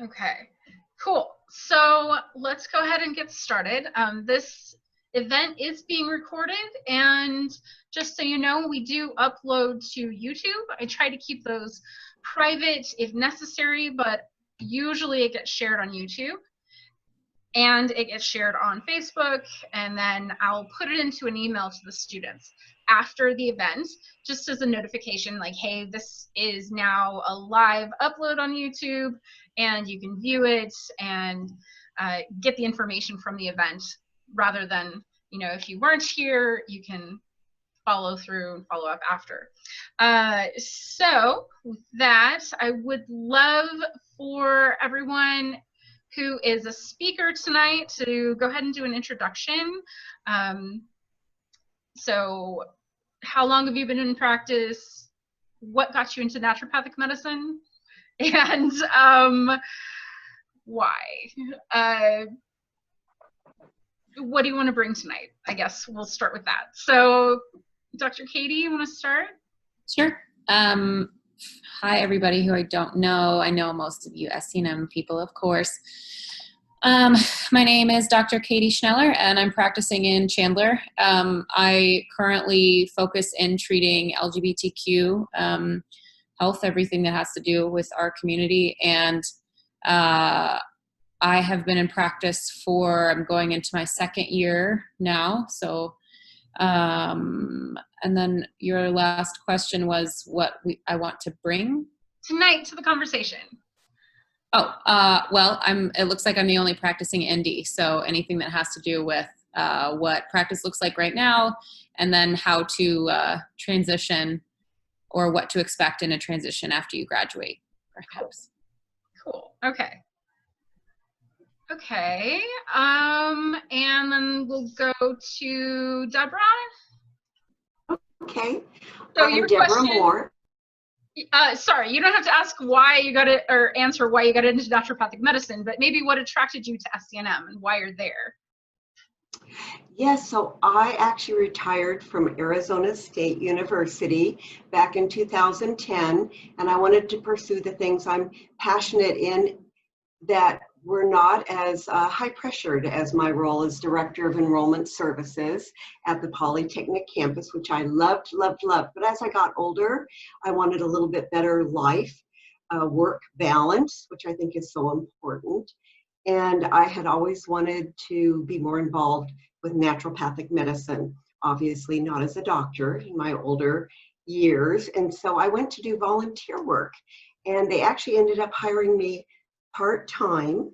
Okay, cool. So let's go ahead and get started. This event is being recorded, and just so you know, we do upload to YouTube. I try to keep those private if necessary, but usually it gets shared on YouTube. And it gets shared on Facebook, and then I'll put it into an email to the students after the event, just as a notification, like, hey, this is now a live upload on YouTube, and you can view it and get the information from the event, rather than, you know, if you weren't here, you can follow through and follow up after. So with that, I would love for everyone who is a speaker tonight to go ahead and do an introduction. So how long have you been in practice? What got you into naturopathic medicine? And why? What do you want to bring tonight? I guess we'll start with that. So Dr. Katie, you want to start? Sure. Hi, everybody who I don't know. I know most of you SCNM people, of course. My name is Dr. Katie Schneller, and I'm practicing in Chandler. I currently focus in treating LGBTQ health, everything that has to do with our community. And I have been in practice for, I'm going into my second year now. So, and then your last question was what I want to bring tonight to the conversation. Oh, well, it looks like I'm the only practicing ND. So anything that has to do with what practice looks like right now, and then how to transition, or what to expect in a transition after you graduate, perhaps. Cool. Okay. Okay. And then we'll go to Debra. Okay. So I'm Debra Moore. Sorry, you don't have to ask why you got it, or answer why you got into naturopathic medicine, but maybe what attracted you to SCNM and why you're there. Yes, so I actually retired from Arizona State University back in 2010, and I wanted to pursue the things I'm passionate in that were not as high pressured as my role as Director of Enrollment Services at the Polytechnic campus, which I loved. But as I got older, I wanted a little bit better life, work balance, which I think is so important. And I had always wanted to be more involved with naturopathic medicine, obviously not as a doctor in my older years. And so I went to do volunteer work, and they actually ended up hiring me part-time,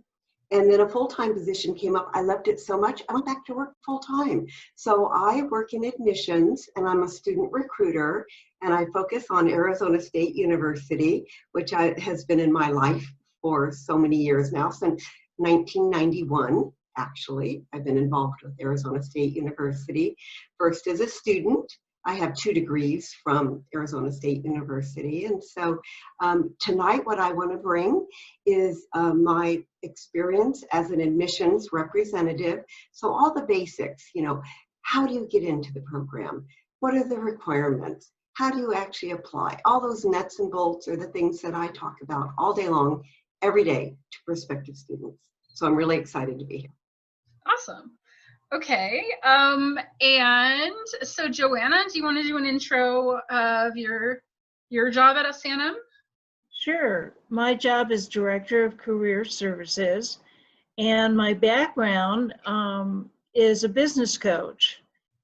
and then a full-time position came up. I loved it so much, I went back to work full-time. So I work in admissions, and I'm a student recruiter, and I focus on Arizona State University, which has been in my life for so many years now, since 1991. Actually, I've been involved with Arizona State University. First as a student, I have 2 degrees from Arizona State University. And so tonight what I want to bring is my experience as an admissions representative. So all the basics, you know, how do you get into the program? What are the requirements? How do you actually apply? All those nuts and bolts are the things that I talk about all day long, every day, to prospective students. So I'm really excited to be here. Awesome. Okay, and so Joanna, do you want to do an intro of your job at SCNM? Sure. My job is Director of Career Services, and my background is a business coach,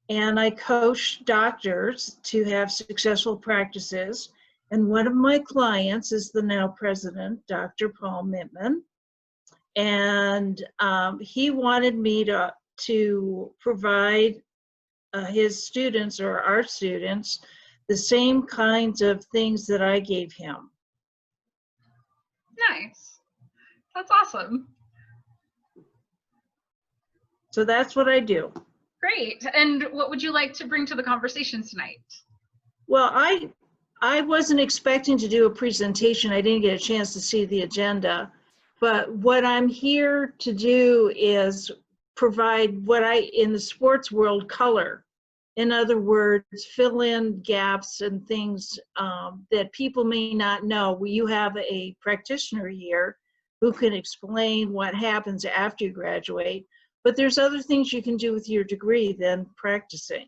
and I coach doctors to have successful practices, and one of my clients is the now president, Dr. Paul Mittman, and he wanted me to provide his students, or our students, the same kinds of things that I gave him. Nice. That's awesome. So that's what I do. Great. And what would you like to bring to the conversation tonight? Well, I wasn't expecting to do a presentation. I didn't get a chance to see the agenda. But what I'm here to do is provide what in the sports world, color. In other words, fill in gaps and things that people may not know. You have a practitioner here who can explain what happens after you graduate. But there's other things you can do with your degree than practicing.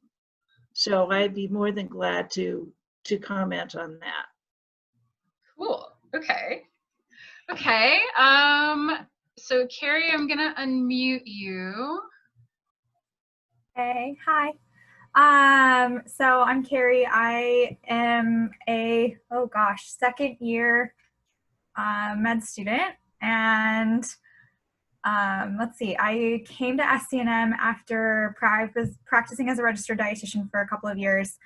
So I'd be more than glad to comment on that. Cool. Okay. Okay. So Carrie, I'm gonna unmute you. Hey, hi. So I'm Carrie. I am a, second year med student. And let's see, I came to SCNM after I was practicing as a registered dietitian for a couple of years,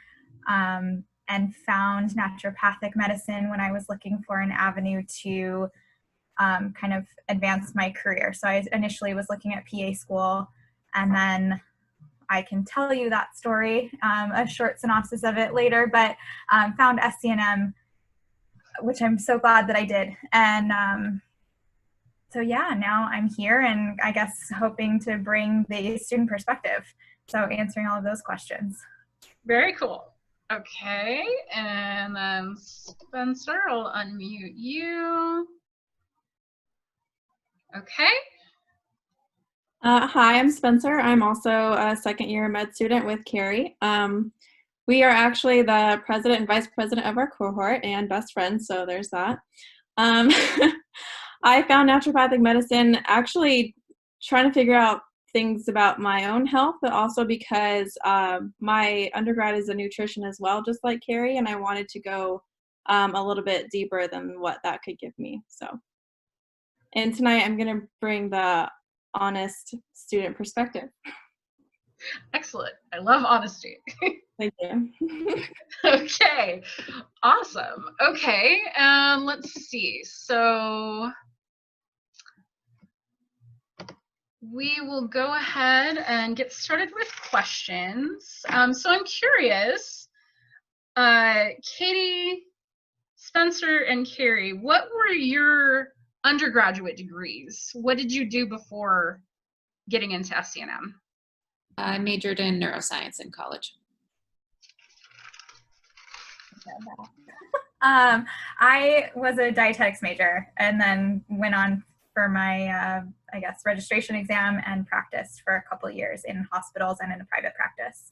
and found naturopathic medicine when I was looking for an avenue to kind of advance my career. So I initially was looking at PA school, and then I can tell you that story, a short synopsis of it later, but found SCNM, which I'm so glad that I did. And so yeah, now I'm here, and I guess hoping to bring the student perspective. So answering all of those questions. Very cool. Okay, and then Spencer, I'll unmute you. Okay. Hi, I'm Spencer. I'm also a second year med student with Carrie. We are actually the president and vice president of our cohort and best friends, so there's that. I found naturopathic medicine actually trying to figure out things about my own health, but also because my undergrad is a nutrition as well, just like Carrie, and I wanted to go a little bit deeper than what that could give me. And tonight I'm going to bring the honest student perspective. Excellent. I love honesty. Thank you. Okay, awesome. Okay, let's see. So we will go ahead and get started with questions. So I'm curious, Katie, Spencer, and Carrie, what were your undergraduate degrees? What did you do before getting into SCNM? I majored in neuroscience in college. I was a dietetics major, and then went on for my, registration exam and practiced for a couple of years in hospitals and in a private practice.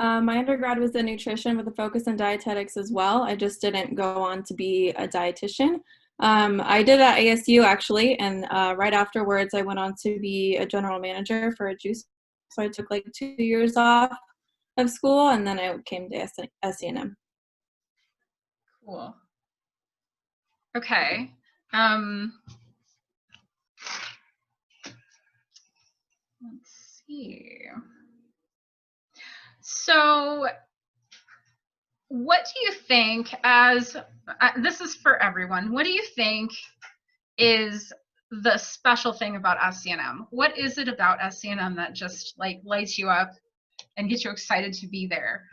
My undergrad was in nutrition with a focus in dietetics as well. I just didn't go on to be a dietitian. I did at ASU actually, and right afterwards I went on to be a general manager for a juice. So I took like 2 years off of school, and then I came to SCNM. Cool. Okay. Let's see. So what do you think, as this is for everyone, what do you think is the special thing about SCNM? What is it about SCNM that just like lights you up and gets you excited to be there?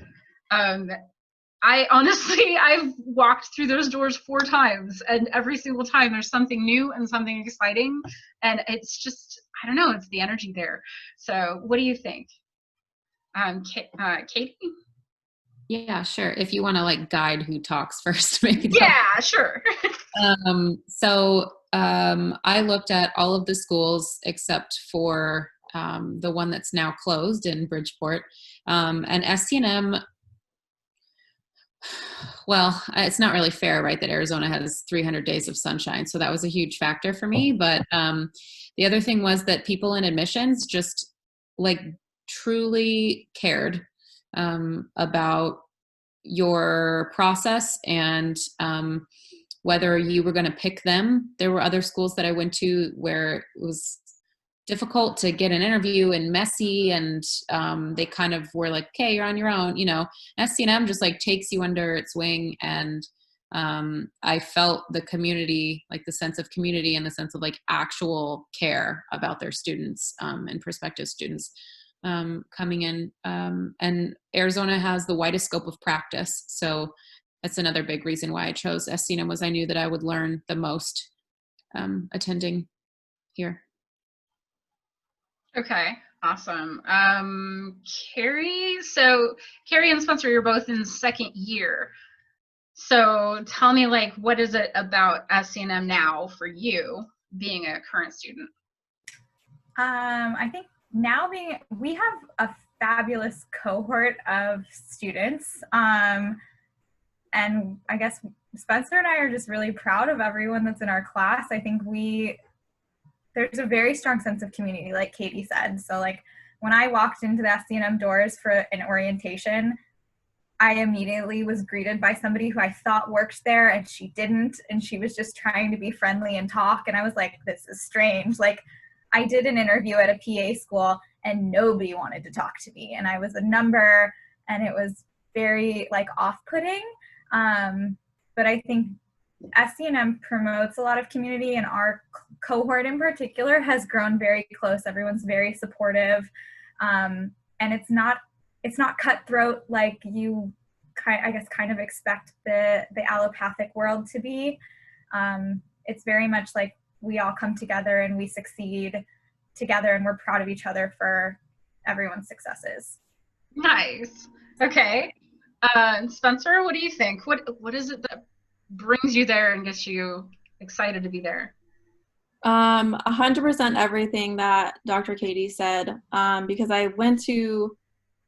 I honestly, I've walked through those doors 4 times, and every single time there's something new and something exciting, and it's just, I don't know, it's the energy there. So what do you think? Katie? Yeah, sure. If you want to like guide who talks first, maybe. Yeah, sure. I looked at all of the schools except for the one that's now closed in Bridgeport. And SCNM, well, it's not really fair, right, that Arizona has 300 days of sunshine. So that was a huge factor for me. But the other thing was that people in admissions just like truly cared about your process and whether you were going to pick them. There were other schools that I went to where it was difficult to get an interview and messy, and they kind of were like, okay, you're on your own. You know, SCNM just like takes you under its wing, and I felt the community, like the sense of community and the sense of like actual care about their students and prospective students coming in. And Arizona has the widest scope of practice. So that's another big reason why I chose SCNM, was I knew that I would learn the most attending here. Okay, awesome. Carrie, so Carrie and Spencer, you're both in second year. So tell me, like, what is it about SCNM now for you being a current student? I think now we have a fabulous cohort of students. And I guess Spencer and I are just really proud of everyone that's in our class. I think there's a very strong sense of community, like Katie said. So like when I walked into the SCNM doors for an orientation, I immediately was greeted by somebody who I thought worked there, and she didn't, and she was just trying to be friendly and talk. And I was like, this is strange. Like, I did an interview at a PA school and nobody wanted to talk to me, and I was a number, and it was very like off-putting. But I think SCNM promotes a lot of community, and our cohort in particular has grown very close. Everyone's very supportive, and it's not cutthroat like you kind of expect the allopathic world to be. It's very much like we all come together and we succeed together, and we're proud of each other for everyone's successes. Nice. Okay. Spencer, what do you think? What is it that brings you there and gets you excited to be there? 100% everything that Dr. Katie said, because I went to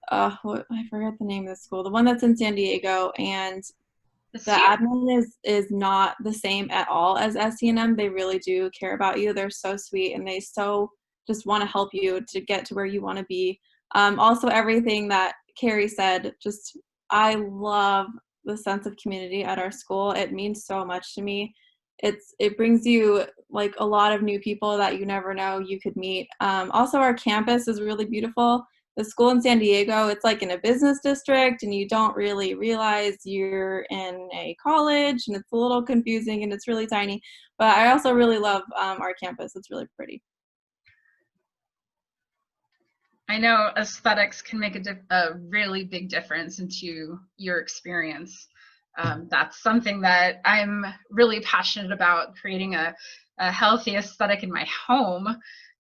I forget the name of the school, the one that's in San Diego, and the admin is not the same at all as SCNM. They really do care about you. They're so sweet, and they so just want to help you to get to where you want to be. Also, everything that Carrie said, just I love the sense of community at our school. It means so much to me. It brings you like a lot of new people that you never know you could meet. Also, our campus is really beautiful. The school in San Diego, it's like in a business district, and you don't really realize you're in a college, and it's a little confusing, and it's really tiny. But I also really love our campus. It's really pretty. I know aesthetics can make a really big difference into your experience. That's something that I'm really passionate about, creating a healthy aesthetic in my home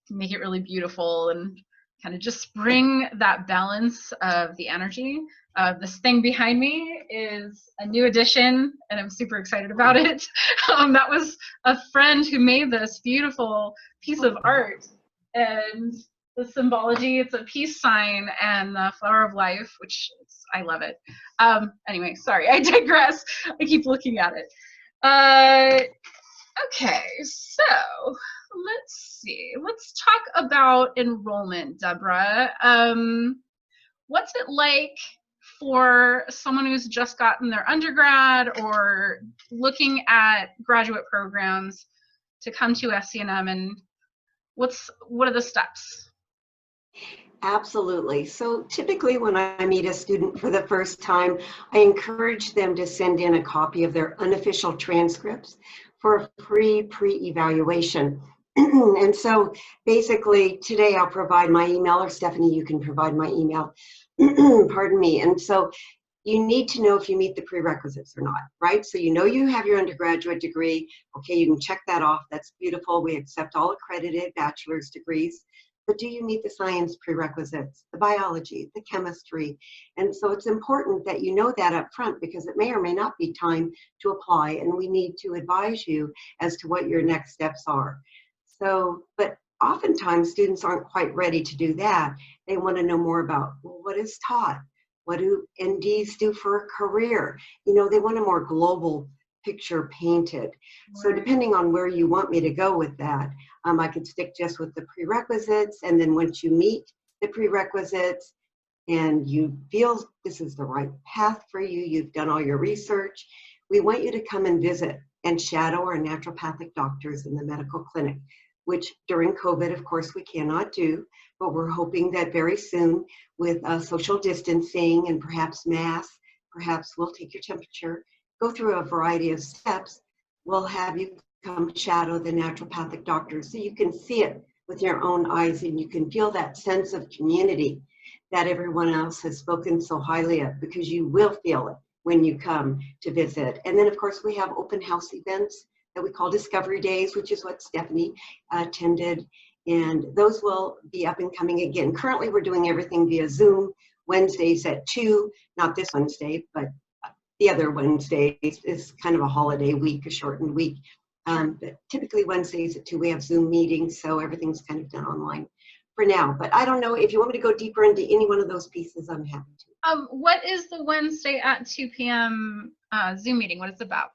to make it really beautiful and kind of just bring that balance of the energy. This thing behind me is a new addition, and I'm super excited about it. That was a friend who made this beautiful piece of art, and the symbology, it's a peace sign and the flower of life, which I love it. Anyway, sorry, I digress. I keep looking at it. Okay, so let's see. Let's talk about enrollment, Debra. What's it like for someone who's just gotten their undergrad or looking at graduate programs to come to SCNM, and what are the steps? Absolutely. So typically when I meet a student for the first time, I encourage them to send in a copy of their unofficial transcripts for a free pre-evaluation. And so basically today I'll provide my email, or Stephanie, you can provide my email, pardon me. And so you need to know if you meet the prerequisites or not, right? So you know you have your undergraduate degree. Okay, you can check that off. That's beautiful. We accept all accredited bachelor's degrees. But do you meet the science prerequisites, the biology, the chemistry? And so it's important that you know that up front, because it may or may not be time to apply, and we need to advise you as to what your next steps are. So, but oftentimes students aren't quite ready to do that. They want to know more about, well, what is taught? What do NDs do for a career? You know, they want a more global picture painted. So depending on where you want me to go with that, I could stick just with the prerequisites, and then once you meet the prerequisites and you feel this is the right path for you, you've done all your research, we want you to come and visit and shadow our naturopathic doctors in the medical clinic, which during COVID, of course, we cannot do, but we're hoping that very soon with social distancing and perhaps masks, perhaps we'll take your temperature, go through a variety of steps, we'll have you come shadow the naturopathic doctors so you can see it with your own eyes, and you can feel that sense of community that everyone else has spoken so highly of, because you will feel it when you come to visit. And then of course we have open house events that we call Discovery Days, which is what Stephanie attended, and those will be up and coming again. Currently we're doing everything via Zoom, Wednesdays at 2, not this Wednesday, but the other Wednesdays is kind of a holiday week, a shortened week. But typically Wednesdays at 2, we have Zoom meetings, so everything's kind of done online for now. But I don't know, if you want me to go deeper into any one of those pieces, I'm happy to. What is the Wednesday at 2 p.m. Zoom meeting? What is it about?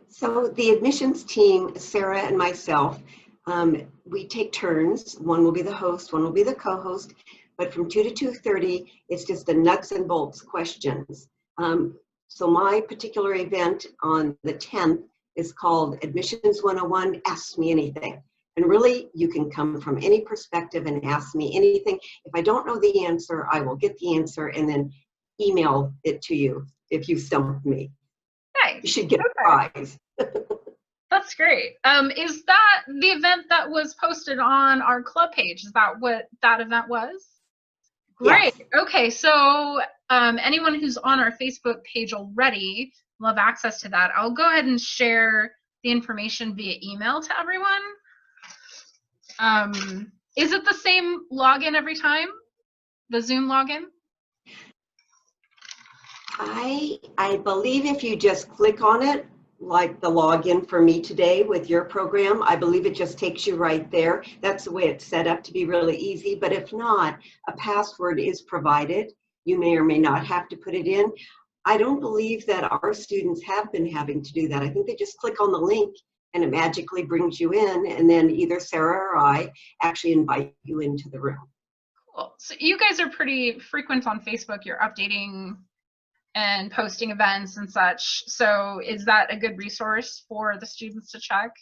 So the admissions team, Sarah and myself, we take turns. One will be the host, one will be the co-host, but from 2 to 2:30, it's just the nuts and bolts questions. So my particular event on the 10th is called Admissions 101, Ask Me Anything. And really, you can come from any perspective and ask me anything. If I don't know the answer, I will get the answer and then email it to you if you stump me. Nice. You should get a prize. That's great. Is that the event that was posted on our club page? Is that what that event was? Great. Yes. Okay, so anyone who's on our Facebook page already will have access to that. I'll go ahead and share the information via email to everyone. Is it the same login every time? The Zoom login? I believe if you just click on it, like the login for me today with your program, I believe it just takes you right there. That's the way it's set up to be really easy. But if not, a password is provided. You may or may not have to put it in. I don't believe that our students have been having to do that. I think they just click on the link and it magically brings you in, and then either Sarah or I actually invite you into the room. Cool. So you guys are pretty frequent on Facebook. You're updating and posting events and such. So is that a good resource for the students to check?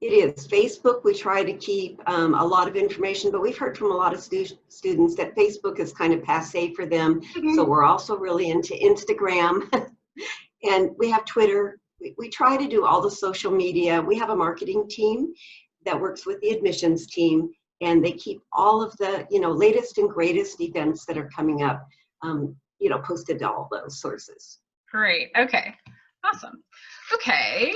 It is. Facebook, we try to keep a lot of information, but we've heard from a lot of students that Facebook is kind of passé for them. Mm-hmm. So we're also really into Instagram and we have Twitter. We try to do all the social media. We have a marketing team that works with the admissions team, and they keep all of the, latest and greatest events that are coming up, posted to all those sources. Great. Okay. Awesome. Okay.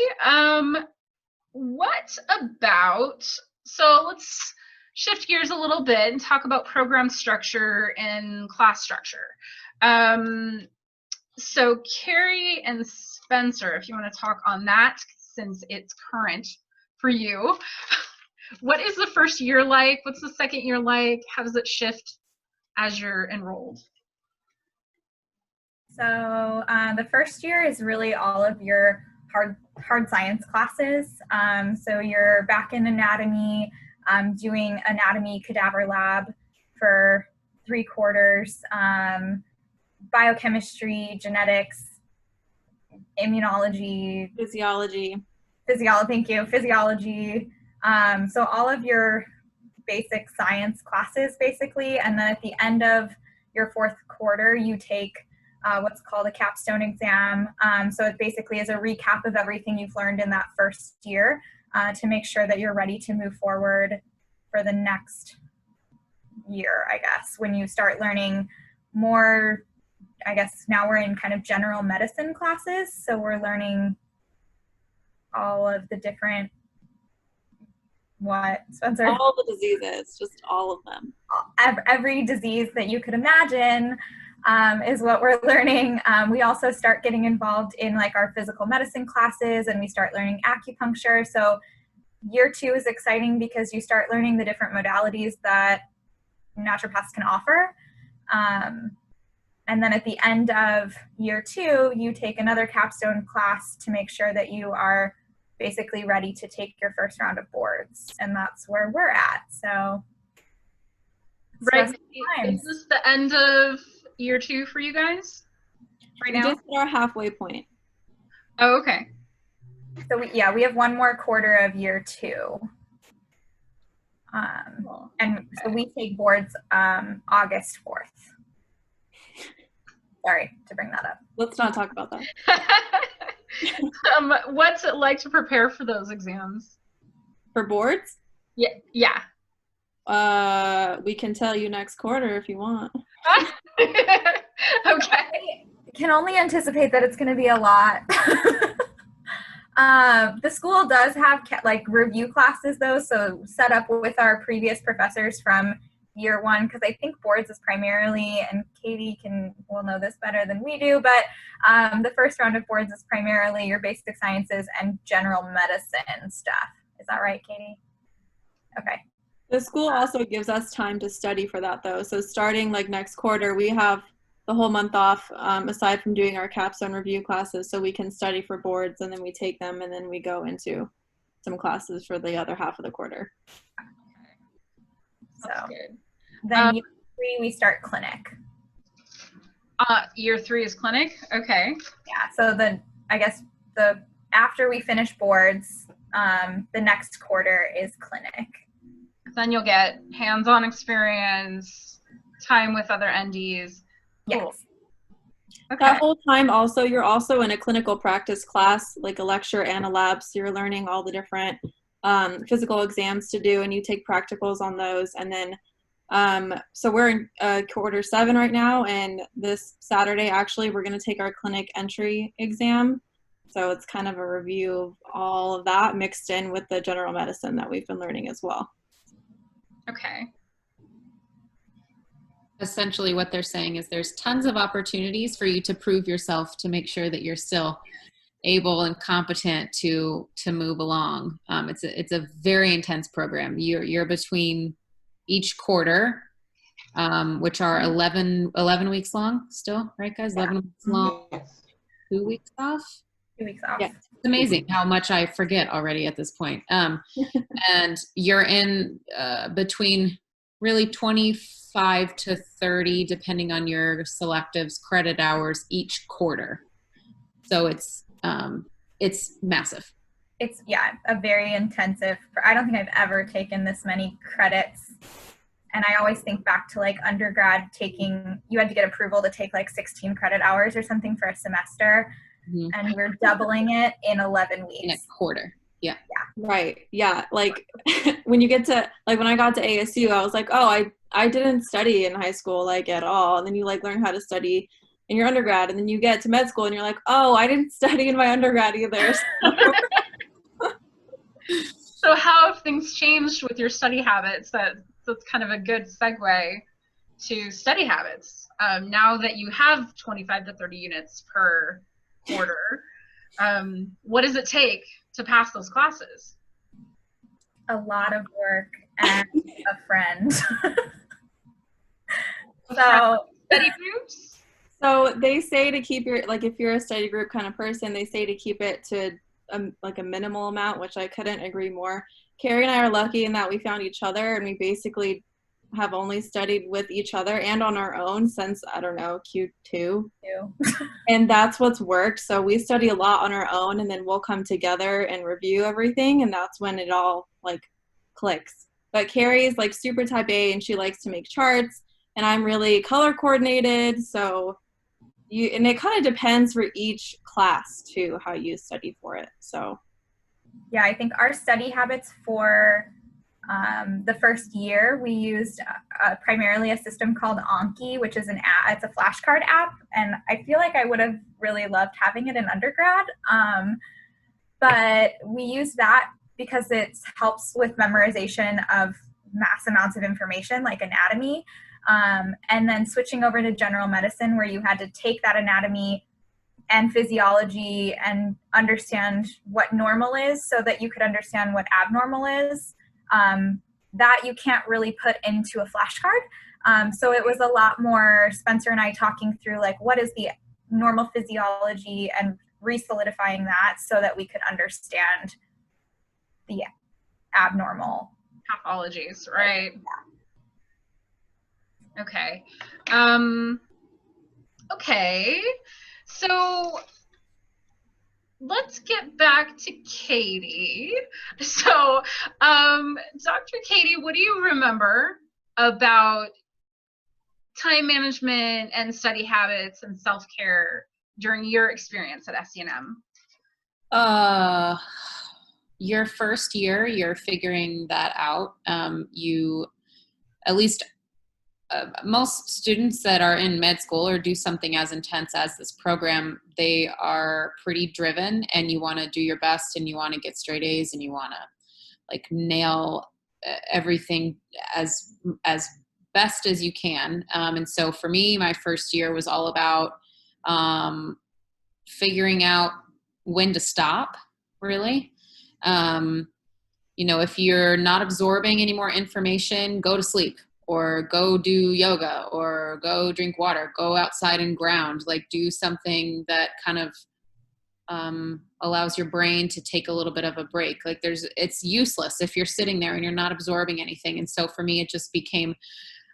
What about, so let's shift gears a little bit and talk about program structure and class structure. So Carrie and Spencer, if you want to talk on that, since it's current for you. What is the first year like? What's the second year like? How does it shift as you're enrolled? So the first year is really all of your hard science classes. So you're back in anatomy, doing anatomy cadaver lab for 3 quarters, biochemistry, genetics, immunology, physiology. Thank you. Physiology. So all of your basic science classes, basically, and then at the end of your 4th quarter, you take what's called a capstone exam. So it basically is a recap of everything you've learned in that first year to make sure that you're ready to move forward for the next year, I guess, when you start learning more. I guess now we're in kind of general medicine classes, so we're learning all of the different, what, Spencer? All the diseases, just all of them. Every disease that you could imagine is what we're learning. We also start getting involved in like our physical medicine classes, and we start learning acupuncture. So year 2 is exciting because you start learning the different modalities that naturopaths can offer. And then at the end of year 2, you take another capstone class to make sure that you are basically ready to take your first round of boards. And that's where we're at. So, right. Is this the end of year 2 for you guys right now? We just hit our halfway point. Oh, okay. So we have 1 more quarter of year 2. And so we take boards August 4th. Sorry to bring that up. Let's not talk about that. What's it like to prepare for those exams? For boards? Yeah. We can tell you next quarter if you want. Okay. I can only anticipate that it's going to be a lot. The school does have like review classes though, so set up with our previous professors from year one, because I think boards is primarily, and Katie will know this better than we do, but the first round of boards is primarily your basic sciences and general medicine stuff. Is that right, Katie? Okay. The school also gives us time to study for that though. So starting like next quarter, we have the whole month off, aside from doing our capstone review classes, so we can study for boards, and then we take them, and then we go into some classes for the other half of the quarter. So good. then year 3, we start clinic. Year 3 is clinic? Okay. Yeah, so after we finish boards, the next quarter is clinic. Then you'll get hands-on experience, time with other NDs. Cool. Yes. Okay. That whole time also, you're also in a clinical practice class, like a lecture and a lab, so you're learning all the different physical exams to do, and you take practicals on those. And then, so we're in quarter 7 right now, and this Saturday, actually, we're going to take our clinic entry exam. So it's kind of a review of all of that mixed in with the general medicine that we've been learning as well. Okay. Essentially what they're saying is there's tons of opportunities for you to prove yourself, to make sure that you're still able and competent to move along. It's a very intense program. You're between each quarter, which are 11 weeks long still, right guys? 11 weeks long, Yes. 2 weeks off. 2 weeks off. Yeah. It's amazing how much I forget already at this point. And you're in between really 25 to 30, depending on your selectives, credit hours each quarter. So it's massive. It's, a very intensive. I don't think I've ever taken this many credits. And I always think back to like undergrad you had to get approval to take like 16 credit hours or something for a semester. Mm-hmm. And we're doubling it in 11 weeks. In a quarter. Yeah. Right. Yeah. Like when you get to, like when I got to ASU, I was like, oh, I didn't study in high school, like at all. And then you like learn how to study in your undergrad, and then you get to med school and you're like, oh, I didn't study in my undergrad either. So how have things changed with your study habits? That's kind of a good segue to study habits. Now that you have 25 to 30 units per quarter, what does it take to pass those classes? A lot of work and a friend. So study groups? So they say to keep if you're a study group kind of person, they say to keep it to like a minimal amount, which I couldn't agree more. Carrie and I are lucky in that we found each other, and we basically have only studied with each other and on our own since, I don't know, Q2. And that's what's worked. So we study a lot on our own, and then we'll come together and review everything, and that's when it all like clicks. But Carrie is like super type A, and she likes to make charts, and I'm really color coordinated. So and it kind of depends for each class too, how you study for it. So yeah, I think our study habits for the first year, we used primarily a system called Anki, which is it's a flashcard app. And I feel like I would have really loved having it in undergrad. But we use that because it helps with memorization of mass amounts of information like anatomy. And then switching over to general medicine, where you had to take that anatomy and physiology and understand what normal is so that you could understand what abnormal is. That you can't really put into a flashcard. So it was a lot more Spencer and I talking through like what is the normal physiology and re-solidifying that so that we could understand the abnormal pathologies, right? Yeah. Okay. Okay. So let's get back to Katie. So, Dr. Katie, what do you remember about time management and study habits and self-care during your experience at SCNM? Your first year, you're figuring that out. At least most students that are in med school or do something as intense as this program, they are pretty driven, and you want to do your best, and you want to get straight A's, and you want to like nail everything as best as you can. And so for me, my first year was all about figuring out when to stop, really. If you're not absorbing any more information, go to sleep, or go do yoga, or go drink water, go outside and ground, like do something that kind of allows your brain to take a little bit of a break. Like it's useless if you're sitting there and you're not absorbing anything. And so for me, it just became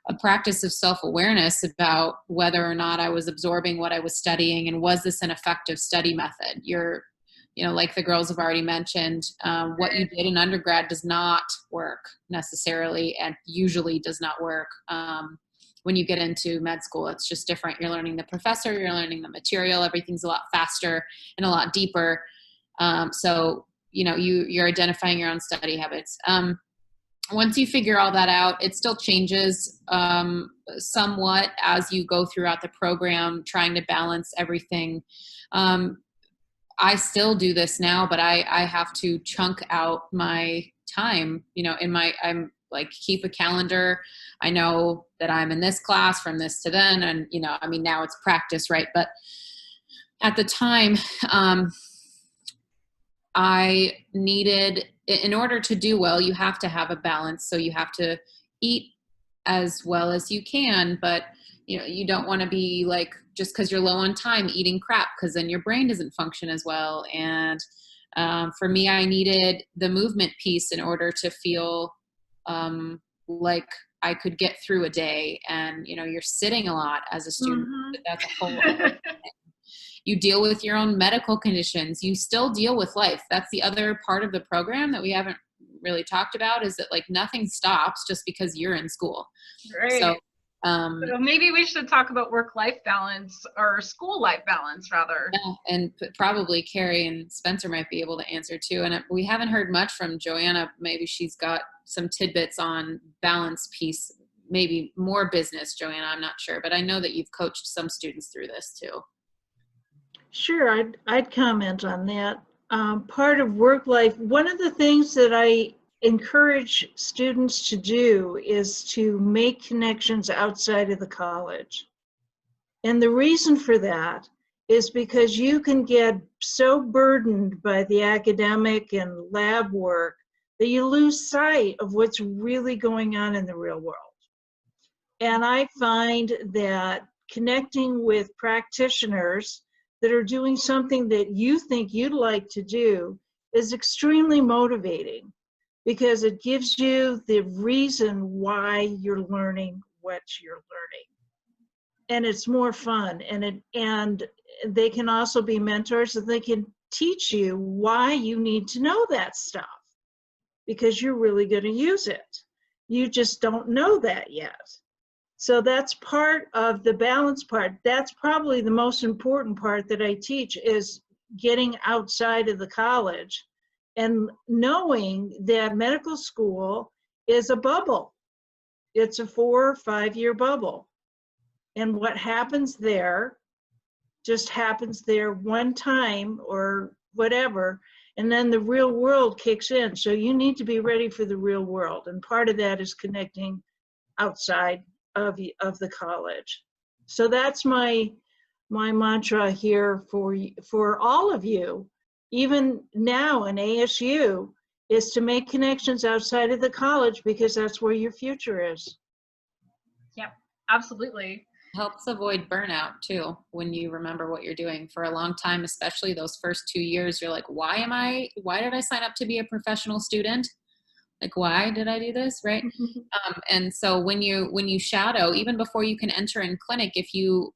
a practice of self-awareness about whether or not I was absorbing what I was studying, and was this an effective study method. Like the girls have already mentioned, what you did in undergrad does not work necessarily, and usually does not work when you get into med school. It's just different. You're learning the professor, you're learning the material, everything's a lot faster and a lot deeper. So you're identifying your own study habits. Once you figure all that out, it still changes somewhat as you go throughout the program, trying to balance everything. I still do this now, but I have to chunk out my time, I'm like, keep a calendar. I know that I'm in this class from this to then. And, now it's practice, right? But at the time, I needed, in order to do well, you have to have a balance. So you have to eat as well as you can, but you don't want to be like, just because you're low on time, eating crap, because then your brain doesn't function as well. And for me, I needed the movement piece in order to feel like I could get through a day. And you're sitting a lot as a student. Mm-hmm. That's a whole other thing. You deal with your own medical conditions. You still deal with life. That's the other part of the program that we haven't really talked about, is that like nothing stops just because you're in school. Right. So, so maybe we should talk about work-life balance, or school-life balance rather. Yeah, and probably Carrie and Spencer might be able to answer too. And we haven't heard much from Joanna. Maybe she's got some tidbits on balance piece, maybe more business, Joanna, I'm not sure. But I know that you've coached some students through this too. Sure, I'd comment on that. Part of work life, one of the things that I encourage students to do is to make connections outside of the college. And the reason for that is because you can get so burdened by the academic and lab work that you lose sight of what's really going on in the real world. And I find that connecting with practitioners that are doing something that you think you'd like to do is extremely motivating, because it gives you the reason why you're learning what you're learning. And it's more fun, and they can also be mentors, and they can teach you why you need to know that stuff, because you're really going to use it. You just don't know that yet. So that's part of the balance part. That's probably the most important part that I teach, is getting outside of the college and knowing that medical school is a bubble. It's a 4 or 5 year bubble. And what happens there just happens there one time or whatever, and then the real world kicks in. So you need to be ready for the real world. And part of that is connecting outside of the college. So that's my mantra here for all of you, even now in ASU, is to make connections outside of the college, because that's where your future is. Yep, absolutely. Helps avoid burnout too, when you remember what you're doing. For a long time, especially those first 2 years, you're like, why did I sign up to be a professional student? Like, why did I do this, right? And so when you shadow, even before you can enter in clinic, if you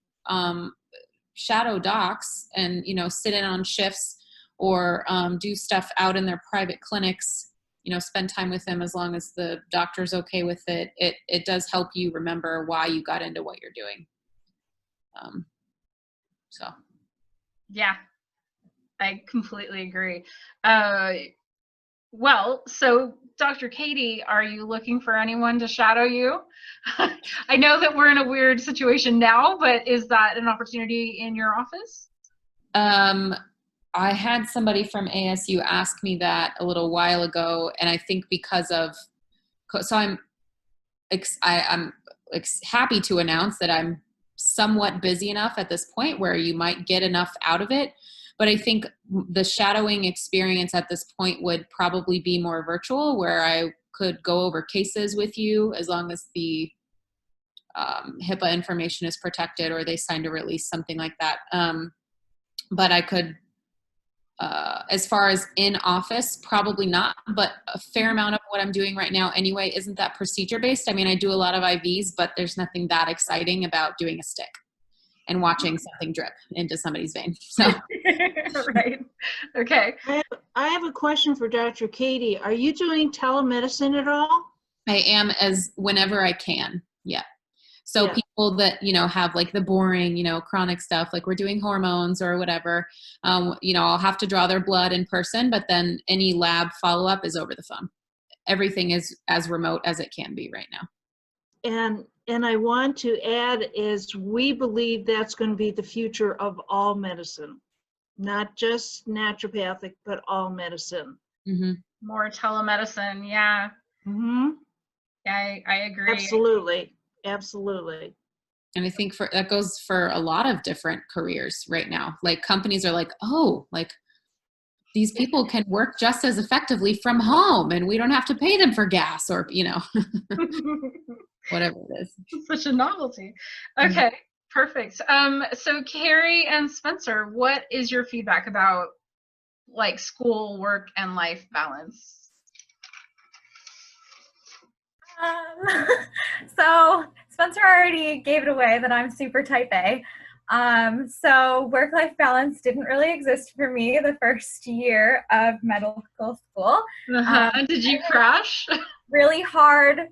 shadow docs and sit in on shifts, or do stuff out in their private clinics, spend time with them, as long as the doctor's okay with it, it does help you remember why you got into what you're doing. So yeah, I completely agree. Well, so Dr. Katie, are you looking for anyone to shadow you? I know that we're in a weird situation now, but is that an opportunity in your office? I had somebody from ASU ask me that a little while ago, and I think because of, so I'm happy to announce that I'm somewhat busy enough at this point where you might get enough out of it. But I think the shadowing experience at this point would probably be more virtual, where I could go over cases with you as long as the HIPAA information is protected or they signed a release, something like that. But I could, as far as in office, probably not, but a fair amount of what I'm doing right now anyway isn't that procedure based. I mean, I do a lot of IVs, but there's nothing that exciting about doing a stick and watching something drip into somebody's vein. So. Right. Okay. I have a question for Dr. Katie. Are you doing telemedicine at all? I am, as whenever I can. Yeah. So people that, have like the boring, chronic stuff, like we're doing hormones or whatever, I'll have to draw their blood in person, but then any lab follow-up is over the phone. Everything is as remote as it can be right now. And I want to add is we believe that's going to be the future of all medicine, not just naturopathic, but all medicine. Mm-hmm. More telemedicine. Yeah. Mm-hmm. Yeah, I agree. Absolutely. Absolutely. And I think that goes for a lot of different careers right now. Like companies are like, oh, like these people can work just as effectively from home and we don't have to pay them for gas or, whatever it is. Such a novelty. Okay, perfect. So Carrie and Spencer, what is your feedback about like school, work, and life balance? So Spencer already gave it away that I'm super type A. So work-life balance didn't really exist for me the first year of medical school. Did you crash? Really hard,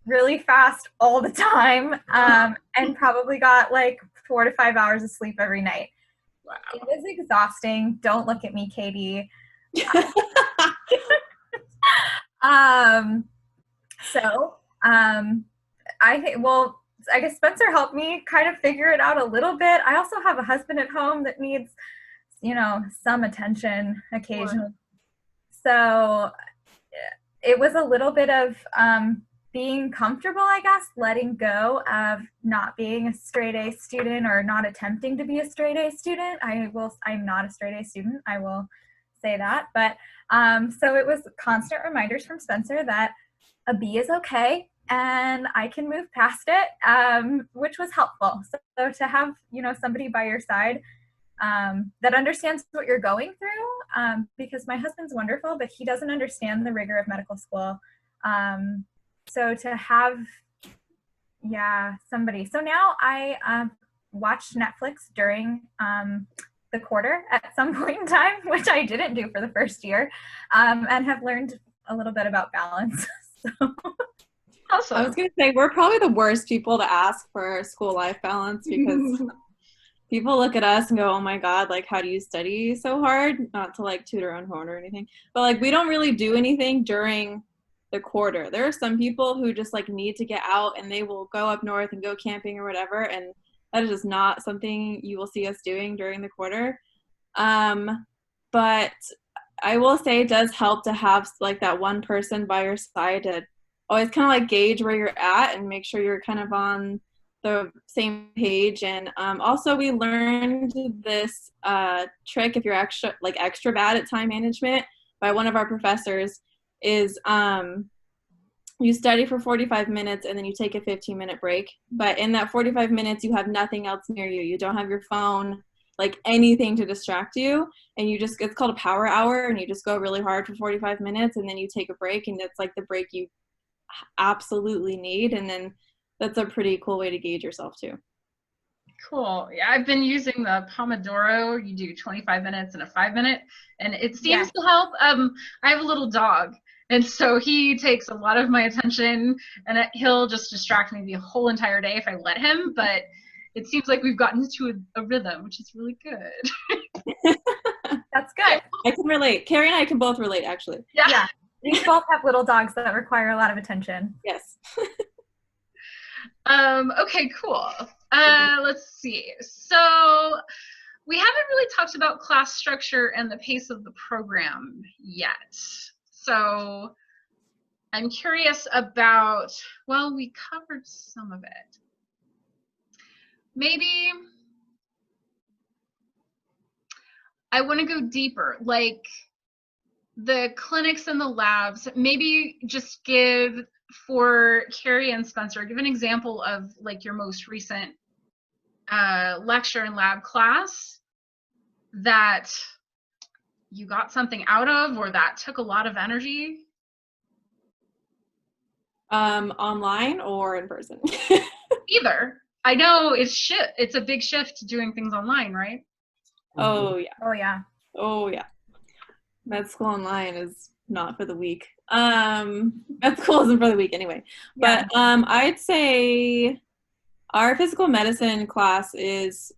really fast all the time, and probably got like 4 to 5 hours of sleep every night. Wow. It was exhausting. Don't look at me, Katie. I guess Spencer helped me kind of figure it out a little bit. I also have a husband at home that needs, some attention occasionally. So it was a little bit of being comfortable, I guess, letting go of not being a straight A student or not attempting to be a straight A student. I'm not a straight A student. I will say that. But so it was constant reminders from Spencer that a B is okay and I can move past it, which was helpful. So to have, somebody by your side that understands what you're going through, because my husband's wonderful, but he doesn't understand the rigor of medical school. So to have, somebody. So now I watched Netflix during the quarter at some point in time, which I didn't do for the first year, and have learned a little bit about balance. So. Awesome. I was going to say, we're probably the worst people to ask for school life balance because people look at us and go, oh my God, like, how do you study so hard? Not to like toot our own horn or anything, but like, we don't really do anything during the quarter. There are some people who just like need to get out and they will go up north and go camping or whatever. And that is just not something you will see us doing during the quarter. But I will say it does help to have like that one person by your side to always kind of like gauge where you're at and make sure you're kind of on the same page. And also we learned this trick if you're extra bad at time management by one of our professors is you study for 45 minutes and then you take a 15-minute break. But in that 45 minutes, you have nothing else near you. You don't have your phone, like anything to distract you. And it's called a power hour, and you just go really hard for 45 minutes and then you take a break, and it's like the break you absolutely need. And then that's a pretty cool way to gauge yourself too. Cool. Yeah, I've been using the Pomodoro. You do 25 minutes and a 5-minute, and it seems to help. I have a little dog, and so he takes a lot of my attention, and he'll just distract me the whole entire day if I let him. But it seems like we've gotten into a rhythm, which is really good. That's good. I can relate. Carrie and I can both relate, actually. Yeah. We both have little dogs that require a lot of attention. Yes. Okay, cool. Let's see. So we haven't really talked about class structure and the pace of the program yet. So I'm curious about, well, we covered some of it. Maybe I want to go deeper, like the clinics and the labs. Maybe just give, for Carrie and Spencer, give an example of like your most recent lecture and lab class that you got something out of, or that took a lot of energy. Online or in person? Either. I know it's a big shift doing things online, right? Oh yeah. Oh yeah. Oh yeah. Med school online is not for the weak. Med school isn't for the weak anyway. Yeah. But I'd say our physical medicine class is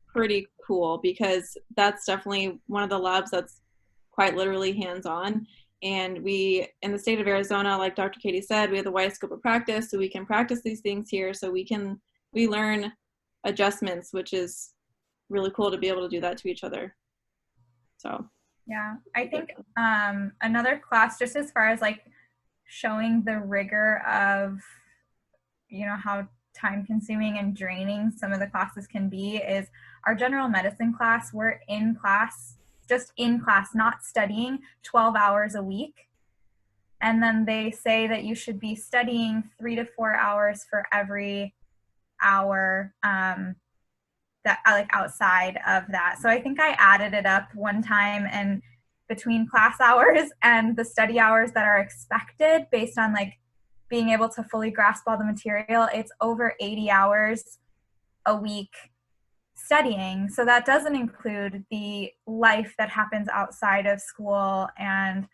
pretty cool because that's definitely one of the labs that's quite literally hands-on. And we, in the state of Arizona, like Dr. Katie said, we have the widest scope of practice, so we can practice these things here. So we learn adjustments, which is really cool to be able to do that to each other. So yeah, I think another class, just as far as like showing the rigor of, you know, how time consuming and draining some of the classes can be, is our general medicine class. We're in class, just in class, not studying, 12 hours a week. And then they say that you should be studying 3 to 4 hours for every hour that like outside of that. So I think I added it up one time, and between class hours and the study hours that are expected based on like being able to fully grasp all the material, it's over 80 hours a week studying. So that doesn't include the life that happens outside of school. And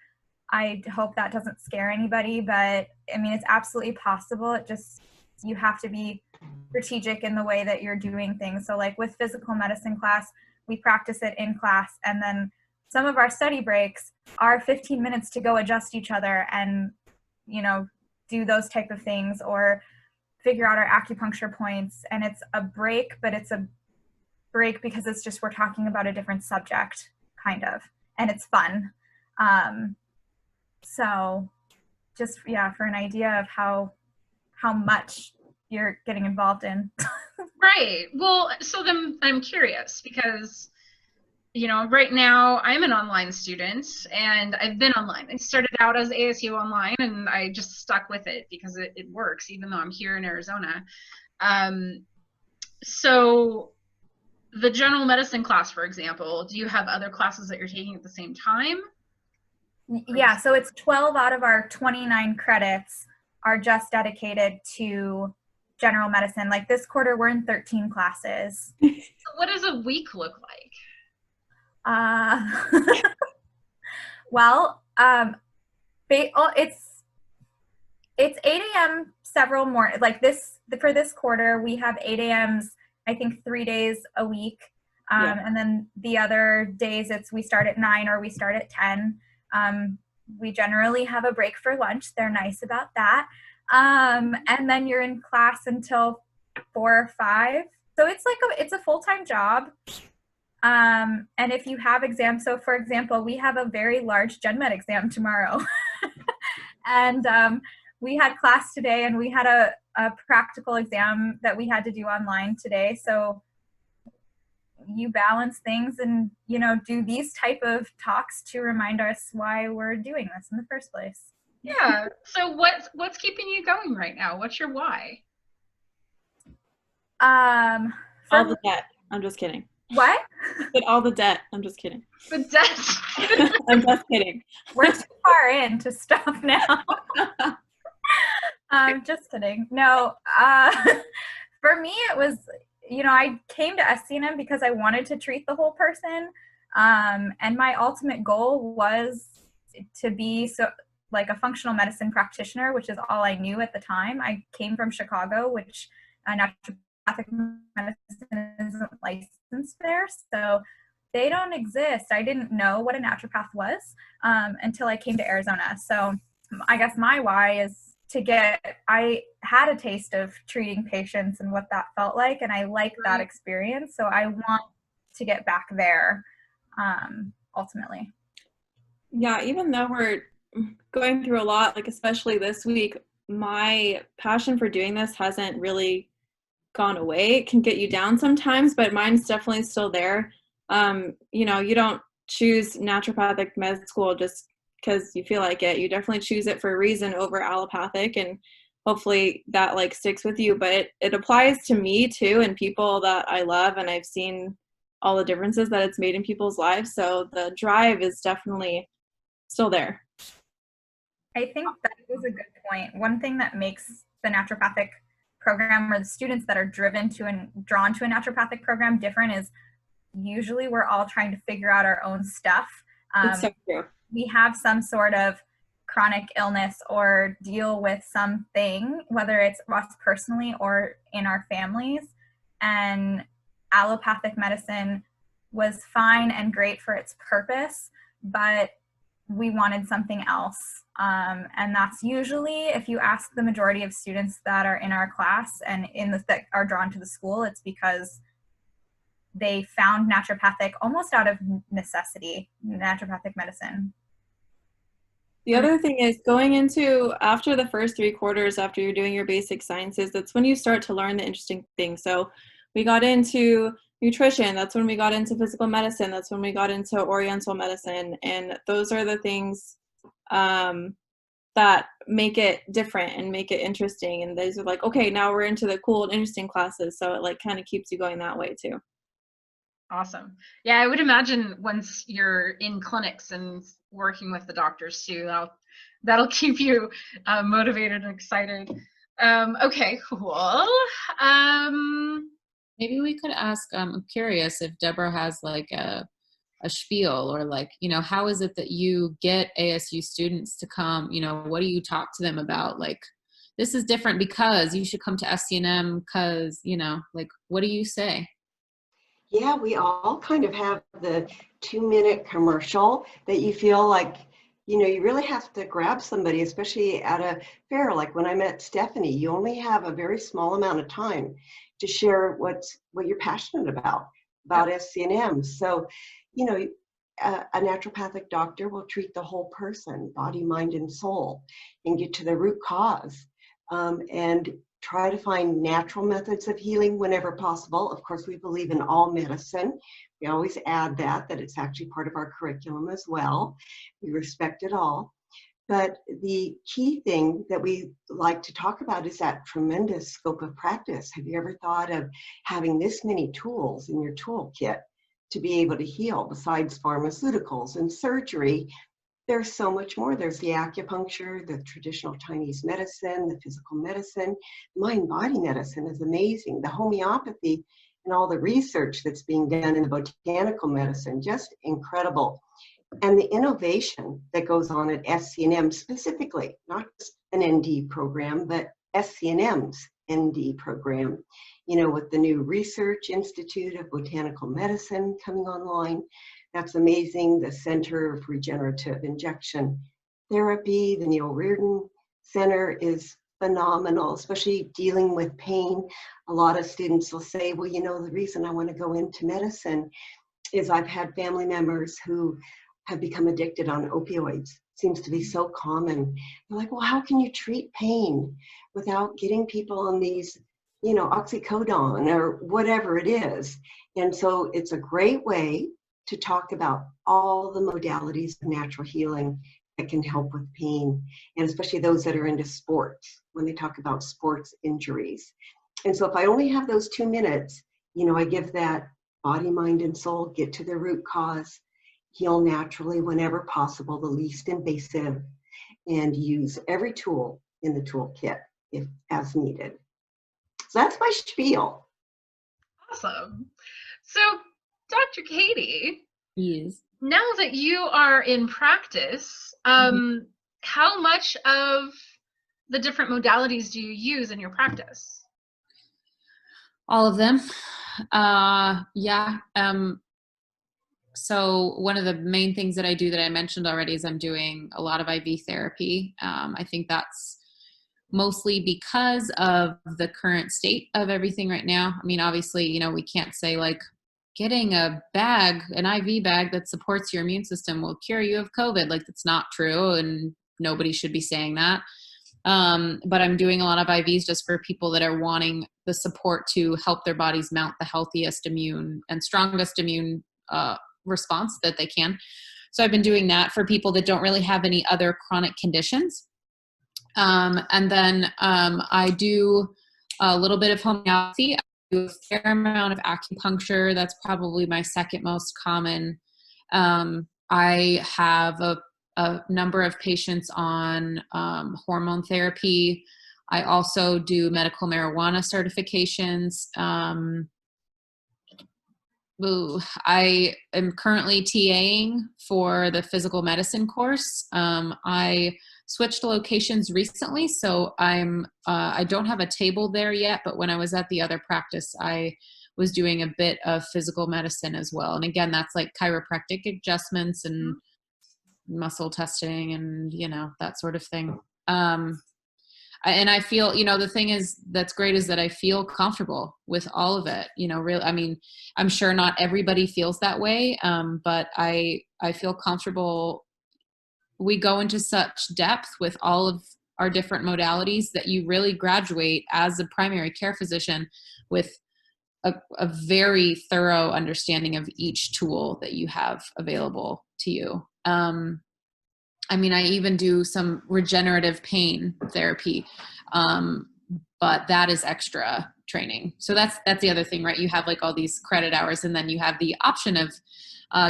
I hope that doesn't scare anybody, but I mean, it's absolutely possible. It just, you have to be strategic in the way that you're doing things. So like with physical medicine class, we practice it in class, and then some of our study breaks are 15 minutes to go adjust each other and, you know, do those type of things, or figure out our acupuncture points. And it's a break, but it's a break because it's just, we're talking about a different subject kind of, and it's fun. So just, yeah, for an idea of how much you're getting involved in. Right. Well, so then I'm curious because, you know, right now I'm an online student and I've been online. I started out as ASU online and I just stuck with it because it works, even though I'm here in Arizona. So the general medicine class, for example, do you have other classes that you're taking at the same time? Yeah, so it's 12 out of our 29 credits are just dedicated to general medicine. Like this quarter, we're in 13 classes. So what does a week look like? Well, it's 8 a.m. several more, like for this quarter, we have 8 a.m.s, I think 3 days a week. And then the other days we start at 9 or we start at 10. We generally have a break for lunch. They're nice about that. And then you're in class until 4 or 5. So it's like it's a full-time job. And if you have exams, so for example, we have a very large gen med exam tomorrow. And we had class today, and we had a practical exam that we had to do online today. So you balance things and, you know, do these type of talks to remind us why we're doing this in the first place. Yeah. So what's keeping you going right now? What's your why? All the debt. I'm just kidding. What? All the debt. I'm just kidding. The debt. I'm just kidding. We're too far in to stop now. I'm just kidding. No, for me, it was, you know, I came to SCNM because I wanted to treat the whole person. And my ultimate goal was to be like a functional medicine practitioner, which is all I knew at the time. I came from Chicago, which naturopathic medicine isn't licensed there. So they don't exist. I didn't know what a naturopath was until I came to Arizona. So I guess my why is I had a taste of treating patients and what that felt like, and I like that experience. So I want to get back there ultimately. Yeah, even though going through a lot, like especially this week. My passion for doing this hasn't really gone away. It can get you down sometimes, but mine's definitely still there. You know, you don't choose naturopathic med school just because you feel like it. You definitely choose it for a reason over allopathic, and hopefully that like sticks with you. But it applies to me too, and people that I love, and I've seen all the differences that it's made in people's lives. So the drive is definitely still there. I think that is a good point. One thing that makes the naturopathic program, or the students that are driven to and drawn to a naturopathic program, different is usually we're all trying to figure out our own stuff. It's so true. We have some sort of chronic illness or deal with something, whether it's us personally or in our families. And allopathic medicine was fine and great for its purpose, but we wanted something else. And that's usually, if you ask the majority of students that are in our class and that are drawn to the school, it's because they found naturopathic almost out of necessity, naturopathic medicine. The other thing is going into, after the first 3 quarters, after you're doing your basic sciences, that's when you start to learn the interesting things. So we got into nutrition, that's when we got into physical medicine, that's when we got into oriental medicine, and those are the things that make it different and make it interesting. And those are like, okay, now we're into the cool and interesting classes, so it like kind of keeps you going that way too. Awesome. Yeah, I would imagine once you're in clinics and working with the doctors too, that'll keep you motivated and excited. Okay, cool. Maybe we could ask, I'm curious if Debra has like a spiel, or like, you know, how is it that you get ASU students to come? You know, what do you talk to them about? Like, this is different because you should come to SCNM because, you know, like, what do you say? Yeah, we all kind of have the 2-minute commercial that you feel like, you know, you really have to grab somebody, especially at a fair. Like when I met Stephanie, you only have a very small amount of time to share what you're passionate about SCNM. So, you know, a naturopathic doctor will treat the whole person, body, mind, and soul, and get to the root cause, and try to find natural methods of healing whenever possible. Of course, we believe in all medicine. We always add that it's actually part of our curriculum as well. We respect it all. But the key thing that we like to talk about is that tremendous scope of practice. Have you ever thought of having this many tools in your toolkit to be able to heal besides pharmaceuticals and surgery? There's so much more. There's the acupuncture, the traditional Chinese medicine, the physical medicine. Mind-body medicine is amazing. The homeopathy and all the research that's being done in the botanical medicine, just incredible. And the innovation that goes on at SCNM specifically, not just an ND program, but SCNM's ND program, you know, with the new Research Institute of Botanical Medicine coming online. That's amazing. The Center of Regenerative Injection Therapy, the Neil Reardon Center is phenomenal, especially dealing with pain. A lot of students will say, well, you know, the reason I want to go into medicine is I've had family members who have become addicted on opioids. Seems to be so common. They're like, well, how can you treat pain without getting people on these, you know, oxycodone or whatever it is? And so it's a great way to talk about all the modalities of natural healing that can help with pain, and especially those that are into sports, when they talk about sports injuries. And so if I only have those 2 minutes, you know, I give that body, mind, and soul, get to the root cause, heal naturally whenever possible, the least invasive, and use every tool in the toolkit if as needed. So that's my spiel. Awesome. So, Dr. Katie, Yes. now that you are in practice, how much of the different modalities do you use in your practice? All of them. Yeah. So one of the main things that I do that I mentioned already is I'm doing a lot of IV therapy. I think that's mostly because of the current state of everything right now. I mean, obviously, you know, we can't say like getting an IV bag that supports your immune system will cure you of COVID. Like, that's not true. And nobody should be saying that. But I'm doing a lot of IVs just for people that are wanting the support to help their bodies mount the healthiest immune and strongest immune response that they can. So I've been doing that for people that don't really have any other chronic conditions. And then I do a little bit of homeopathy. I do a fair amount of acupuncture. That's probably my second most common. I have a number of patients on hormone therapy. I also do medical marijuana certifications. I am currently TAing for the physical medicine course. I switched locations recently, so I don't have a table there yet, but when I was at the other practice, I was doing a bit of physical medicine as well. And again, that's like chiropractic adjustments and muscle testing and, you know, that sort of thing. And I feel, you know, the thing is that's great is that I feel comfortable with all of it, you know, really. I mean, I'm sure not everybody feels that way, but I feel comfortable. We go into such depth with all of our different modalities that you really graduate as a primary care physician with a very thorough understanding of each tool that you have available to you. I mean, I even do some regenerative pain therapy, but that is extra training. So that's the other thing, right? You have like all these credit hours, and then you have the option of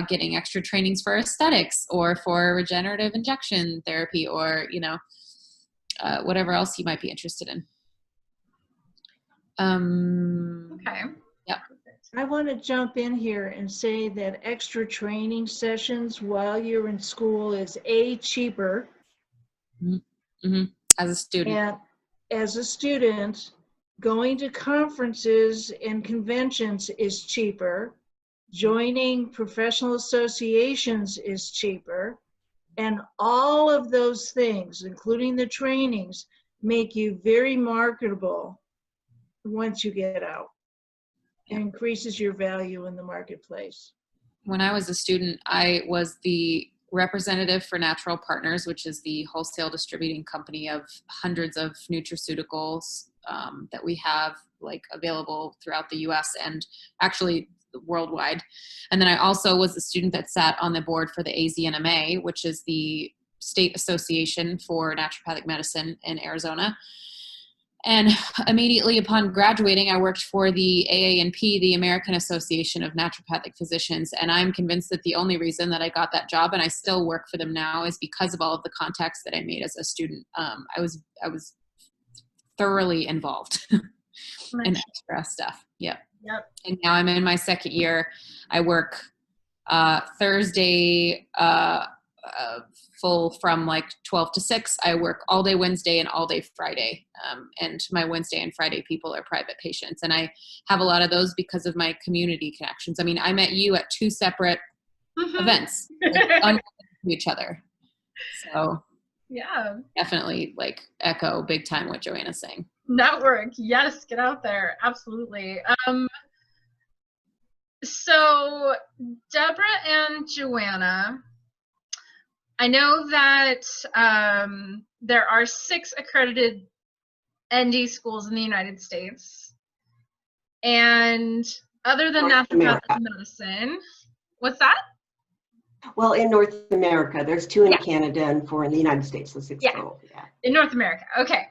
getting extra trainings for aesthetics or for regenerative injection therapy, or, you know, whatever else you might be interested in. Okay. Yep. I want to jump in here and say that extra training sessions while you're in school is cheaper. Mm-hmm. As a student. And as a student, going to conferences and conventions is cheaper. Joining professional associations is cheaper. And all of those things, including the trainings, make you very marketable once you get out. It increases your value in the marketplace. When I was a student, I was the representative for Natural Partners, which is the wholesale distributing company of hundreds of nutraceuticals that we have like available throughout the US and actually worldwide. And then I also was the student that sat on the board for the ASCNM, which is the state association for naturopathic medicine in Arizona. And immediately upon graduating, I worked for the AANP, the American Association of Naturopathic Physicians. And I'm convinced that the only reason that I got that job, and I still work for them now, is because of all of the contacts that I made as a student. I was thoroughly involved in extra stuff. Yeah. Yep. And now I'm in my second year. I work Thursday full from like 12 to 6. I work all day Wednesday and all day Friday. And my Wednesday and Friday people are private patients. And I have a lot of those because of my community connections. I mean, I met you at 2 separate events, like, unrelated to each other. So yeah, definitely like echo big time what Joanna's saying. Network. Yes. Get out there. Absolutely. So Debra and Joanna, I know that there are 6 accredited ND schools in the United States. And other than naturopathic medicine, what's that? Well, in North America, there's 2 in Canada and 4 in the United States, so 6 total. Yeah. In North America, okay.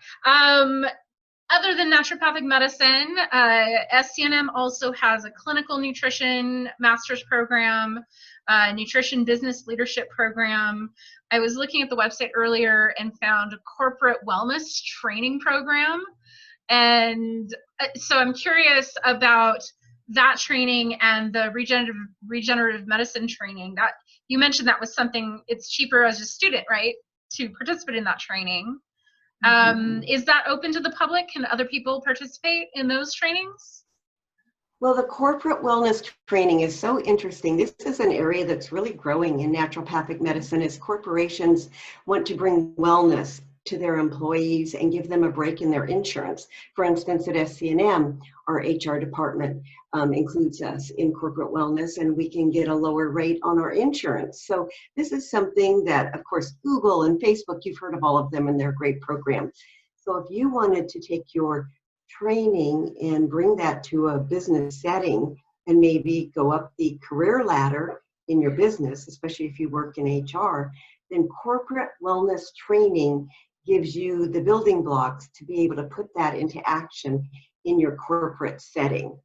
Other than naturopathic medicine, SCNM also has a clinical nutrition master's program, nutrition business leadership program. I was looking at the website earlier and found a corporate wellness training program. And so I'm curious about that training and the regenerative medicine training. That you mentioned that was something, it's cheaper as a student, right, to participate in that training. Is that open to the public? Can other people participate in those trainings? Well, the corporate wellness training is so interesting. This is an area that's really growing in naturopathic medicine as corporations want to bring wellness to their employees and give them a break in their insurance. For instance, at SCNM, our HR department includes us in corporate wellness, and we can get a lower rate on our insurance. So this is something that, of course, Google and Facebook, you've heard of all of them, and they're great programs. So if you wanted to take your training and bring that to a business setting and maybe go up the career ladder in your business, especially if you work in HR, then corporate wellness training gives you the building blocks to be able to put that into action in your corporate setting.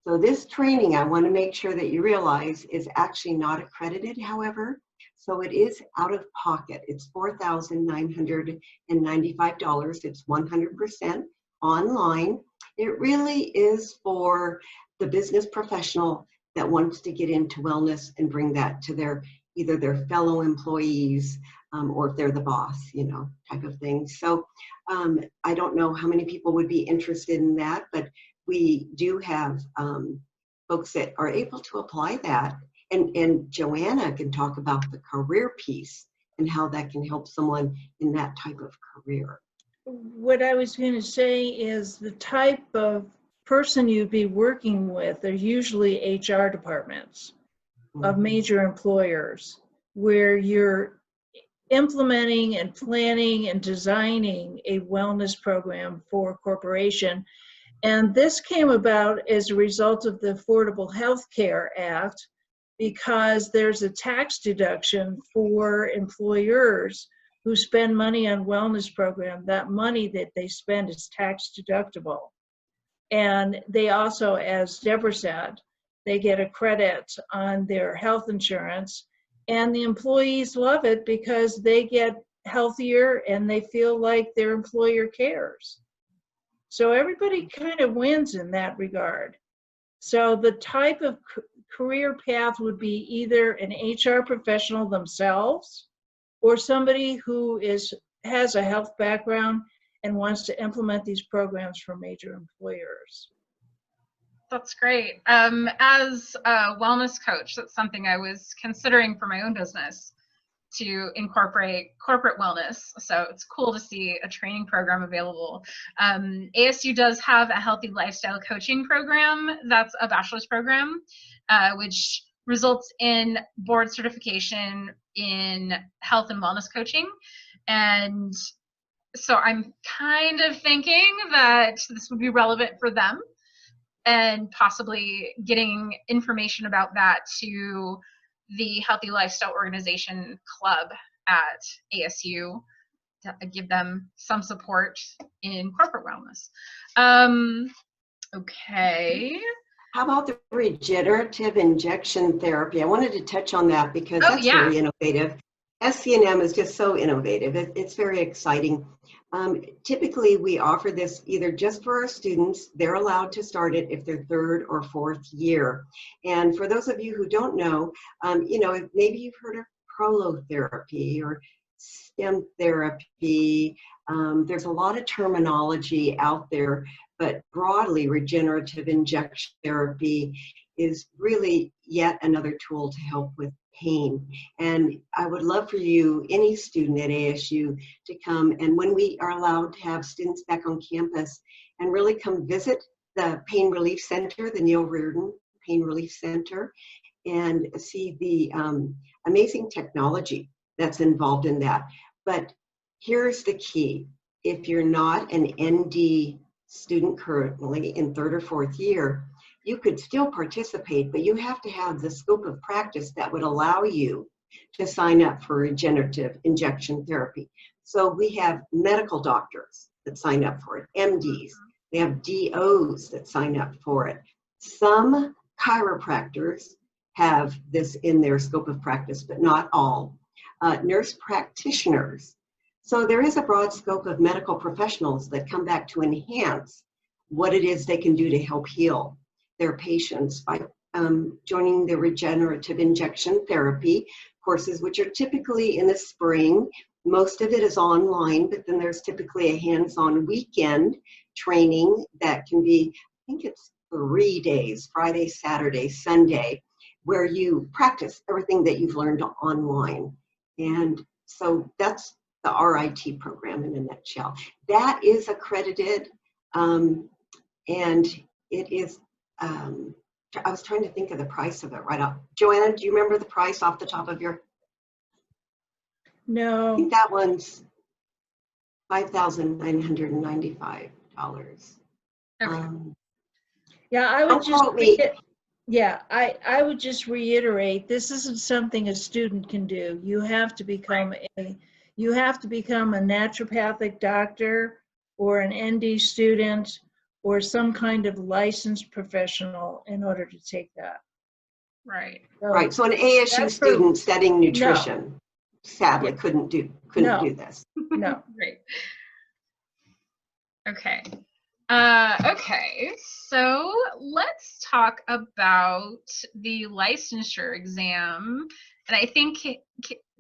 So this training, I want to make sure that you realize, is actually not accredited, however. So it is out of pocket. It's $4,995. It's 100% online. It really is for the business professional that wants to get into wellness and bring that to either their fellow employees or if they're the boss, type of thing. So I don't know how many people would be interested in that, but we do have folks that are able to apply that. And Joanna can talk about the career piece and how that can help someone in that type of career. What I was going to say is the type of person you'd be working with are usually HR departments of major employers, where you're implementing and planning and designing a wellness program for a corporation. And this came about as a result of the Affordable Healthcare Act, because there's a tax deduction for employers who spend money on wellness program. That money that they spend is tax deductible. And they also, as Debra said, they get a credit on their health insurance, and the employees love it because they get healthier and they feel like their employer cares. So everybody kind of wins in that regard. So the type of career path would be either an HR professional themselves or somebody who has a health background and wants to implement these programs for major employers. That's great. As a wellness coach, that's something I was considering for my own business, to incorporate corporate wellness. So it's cool to see a training program available. ASU does have a healthy lifestyle coaching program. That's a bachelor's program, which results in board certification in health and wellness coaching. And so I'm kind of thinking that this would be relevant for them, and possibly getting information about that to the Healthy Lifestyle Organization Club at ASU to give them some support in corporate wellness. Okay. How about the regenerative injection therapy? I wanted to touch on that because that's very innovative. SCNM is just so innovative. It's very exciting. Typically, we offer this either just for our students. They're allowed to start it if they're third or fourth year. And for those of you who don't know, maybe you've heard of prolotherapy or stem therapy. There's a lot of terminology out there, but broadly, regenerative injection therapy is really yet another tool to help with pain. And I would love for you, any student at ASU, to come, and when we are allowed to have students back on campus, and really come visit the Pain Relief Center, the Neil Reardon Pain Relief Center, and see the amazing technology that's involved in that. But here's the key. If you're not an ND student currently in third or fourth year, you could still participate, but you have to have the scope of practice that would allow you to sign up for regenerative injection therapy. So we have medical doctors that sign up for it, MDs. We have DOs that sign up for it. Some chiropractors have this in their scope of practice, but not all. Nurse practitioners. So there is a broad scope of medical professionals that come back to enhance what it is they can do to help heal their patients by joining the regenerative injection therapy courses, which are typically in the spring. Most of it is online, but then there's typically a hands-on weekend training that can be, I think it's 3 days, Friday, Saturday, Sunday, where you practice everything that you've learned online. And so that's the RIT program in a nutshell. That is accredited, and it is, I was trying to think of the price of it right off. Joanne, do you remember the price off the top of your? No. I think that one's $5,995. Okay. Yeah, I would Don't just quote me. I would just reiterate, this isn't something a student can do. You have to become a naturopathic doctor or an ND student or some kind of licensed professional in order to take that. Right. So Right, so an ASU that's student studying nutrition sadly Yeah. couldn't do this. No. Great. Okay. Okay, so let's talk about the licensure exam. And I think,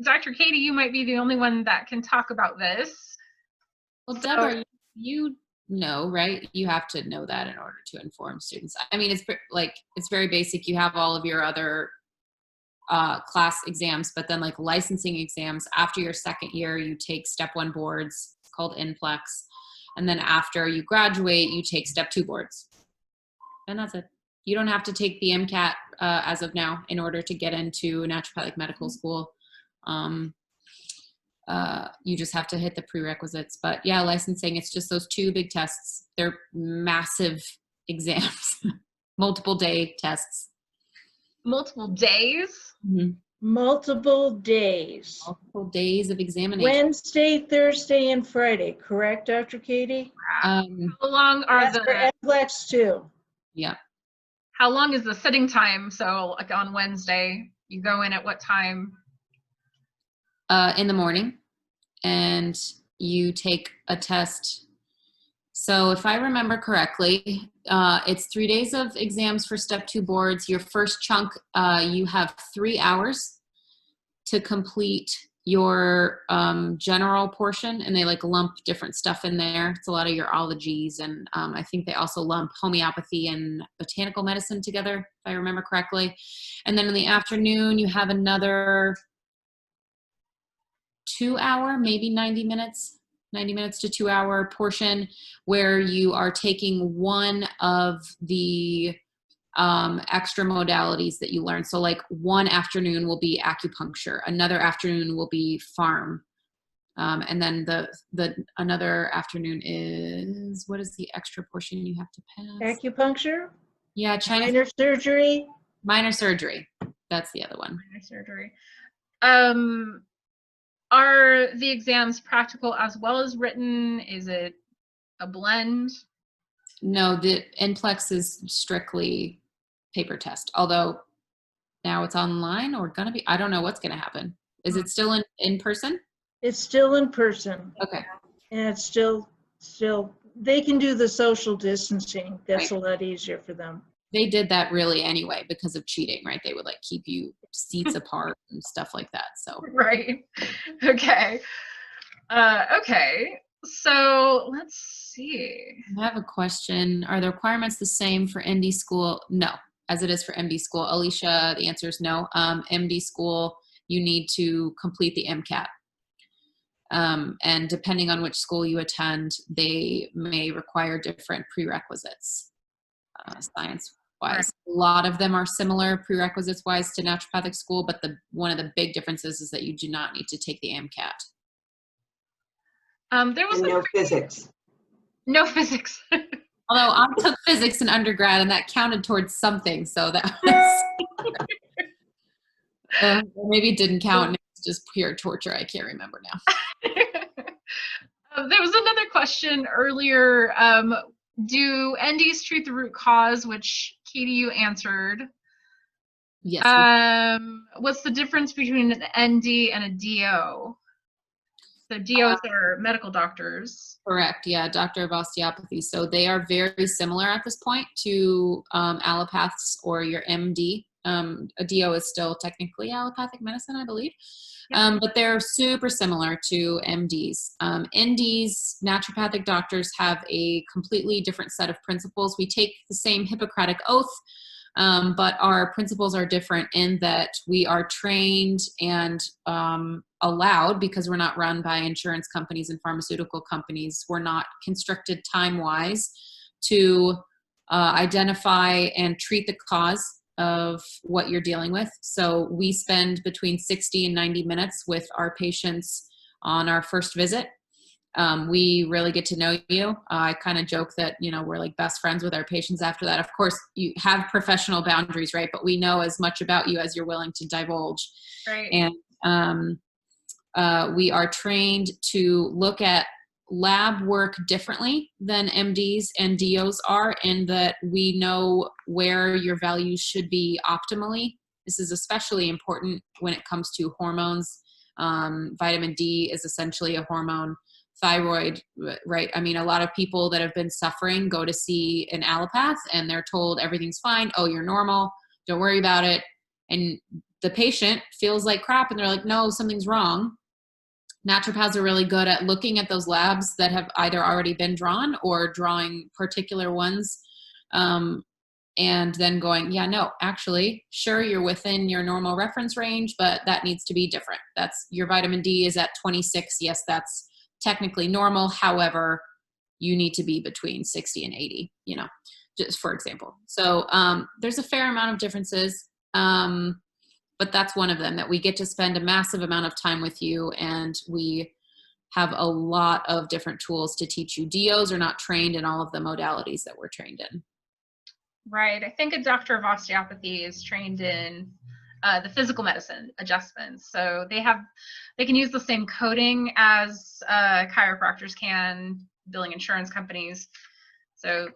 Dr. Katie, you might be the only one that can talk about this. Well, Debra, you know, right? You have to know that in order to inform students. I mean, it's very basic. You have all of your other class exams, but then like licensing exams, after your second year, you take step 1 boards called NPLEX. And then after you graduate, you take step 2 boards. And that's it. You don't have to take the MCAT as of now in order to get into naturopathic medical school. You just have to hit the prerequisites. But yeah, licensing, it's just those 2 big tests. They're massive exams, multiple day tests. Multiple days? Mm-hmm. Multiple days. Multiple days of examination. Wednesday, Thursday, and Friday, correct, Dr. Katie? How long are That's for NPLEX too. Yeah. How long is the sitting time? So like on Wednesday, you go in at what time? In the morning, and you take a test. So if I remember correctly, it's 3 days of exams for step 2 boards. Your first chunk, you have 3 hours to complete your general portion, and they like lump different stuff in there. It's a lot of your ologies, and I think they also lump homeopathy and botanical medicine together, if I remember correctly. And then in the afternoon, you have another 2 hour, maybe 90 minutes to 2 hour portion where you are taking one of the extra modalities that you learn. So like one afternoon will be acupuncture, another afternoon will be pharm, and then the another afternoon is, what is the extra portion you have to pass? Acupuncture? Yeah, China. Minor surgery? Minor surgery. That's the other one. Minor surgery. Are the exams practical as well as written? Is it a blend? No, the NPLEX is strictly paper test, although now it's online or gonna be, I don't know what's gonna happen. Is it still in person? It's still in person. Okay. And it's still, they can do the social distancing. That's Right. a lot easier for them. They did that really anyway because of cheating, right? They would like keep you seats apart and stuff like that. So Right. Okay. Okay. So let's see. I have a question. Are the requirements the same for ND school? No, as it is for MD school. Alicia, the answer is no. MD school, you need to complete the MCAT. And depending on which school you attend, they may require different prerequisites, science-wise. Right. A lot of them are similar prerequisites-wise to naturopathic school, but one of the big differences is that you do not need to take the MCAT. There was no physics. No physics. Although I took physics in undergrad, and that counted towards something, so that was maybe it didn't count, and it was just pure torture. I can't remember now. There was another question earlier. Do NDs treat the root cause, which Katie, you answered? Yes. What's the difference between an ND and a DO? So DOs are medical doctors. Correct. Yeah, doctor of osteopathy. So they are very similar at this point to allopaths or your MD. A DO is still technically allopathic medicine, I believe. But they're super similar to MDs. NDs, naturopathic doctors, have a completely different set of principles. We take the same Hippocratic oath. But our principles are different in that we are trained and allowed, because we're not run by insurance companies and pharmaceutical companies, we're not constricted time-wise to identify and treat the cause of what you're dealing with. So we spend between 60 and 90 minutes with our patients on our first visit. We really get to know you. I kind of joke that, you know, we're like best friends with our patients after that. Of course, you have professional boundaries, right? But we know as much about you as you're willing to divulge. Right. And we are trained to look at lab work differently than MDs and DOs are, in that we know where your values should be optimally. This is especially important when it comes to hormones. Vitamin D is essentially a hormone. Thyroid, right? I mean, a lot of people that have been suffering go to see an allopath and they're told everything's fine. Oh, you're normal. Don't worry about it. And the patient feels like crap and they're like, no, something's wrong. Naturopaths are really good at looking at those labs that have either already been drawn or drawing particular ones. And then going, yeah, no, actually, sure, you're within your normal reference range, but that needs to be different. That's your vitamin D is at 26. Yes, that's technically normal. However, you need to be between 60 and 80, you know, just for example. So there's a fair amount of differences, but that's one of them, that we get to spend a massive amount of time with you, and we have a lot of different tools to teach you. DOs are not trained in all of the modalities that we're trained in. Right. I think a doctor of osteopathy is trained in the physical medicine adjustments. So they can use the same coding as chiropractors can, billing insurance companies. So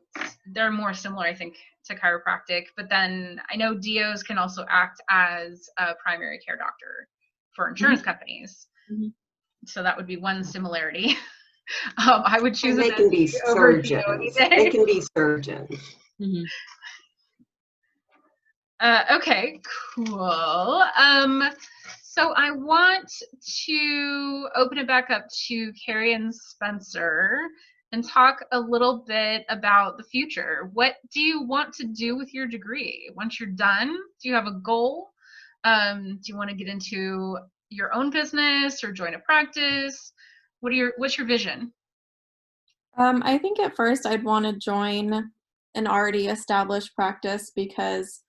they're more similar, I think, to chiropractic. But then I know DOs can also act as a primary care doctor for insurance companies. Mm-hmm. So that would be one similarity. I would choose. They can be surgeons. They can be surgeons. Mm-hmm. Okay, cool. So I want to open it back up to Carrie and Spencer and talk a little bit about the future. What do you want to do with your degree once you're done? Do you have a goal? Do you want to get into your own business or join a practice? What's your vision? I think at first I'd want to join an already established practice, because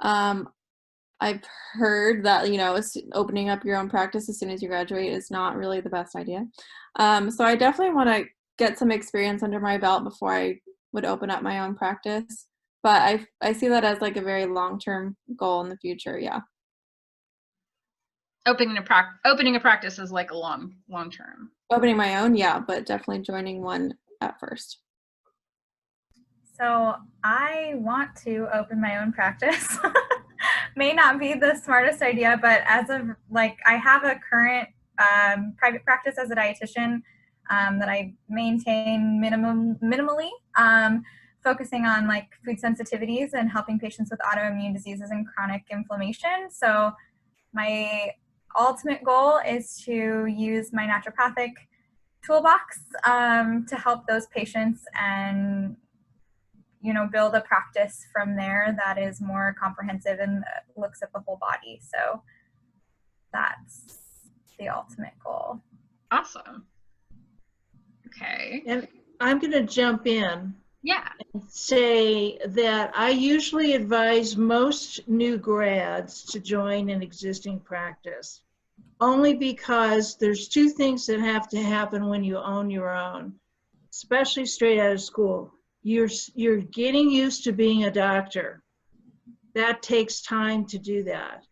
I've heard that, you know, opening up your own practice as soon as you graduate is not really the best idea. So I definitely want to get some experience under my belt before I would open up my own practice. But I see that as like a very long-term goal in the future. Yeah. Opening a practice is like a long term. Opening my own, yeah, but definitely joining one at first. So I want to open my own practice. May not be the smartest idea, but as of like, I have a current private practice as a dietitian that I maintain minimally, focusing on like food sensitivities and helping patients with autoimmune diseases and chronic inflammation. So my ultimate goal is to use my naturopathic toolbox to help those patients and, you know, build a practice from there that is more comprehensive and looks at the whole body. So that's the ultimate goal. Awesome. Okay. And I'm going to jump in. Yeah. And say that I usually advise most new grads to join an existing practice, only because there's two things that have to happen when you own your own, especially straight out of school. You're getting used to being a doctor. That takes time to do that.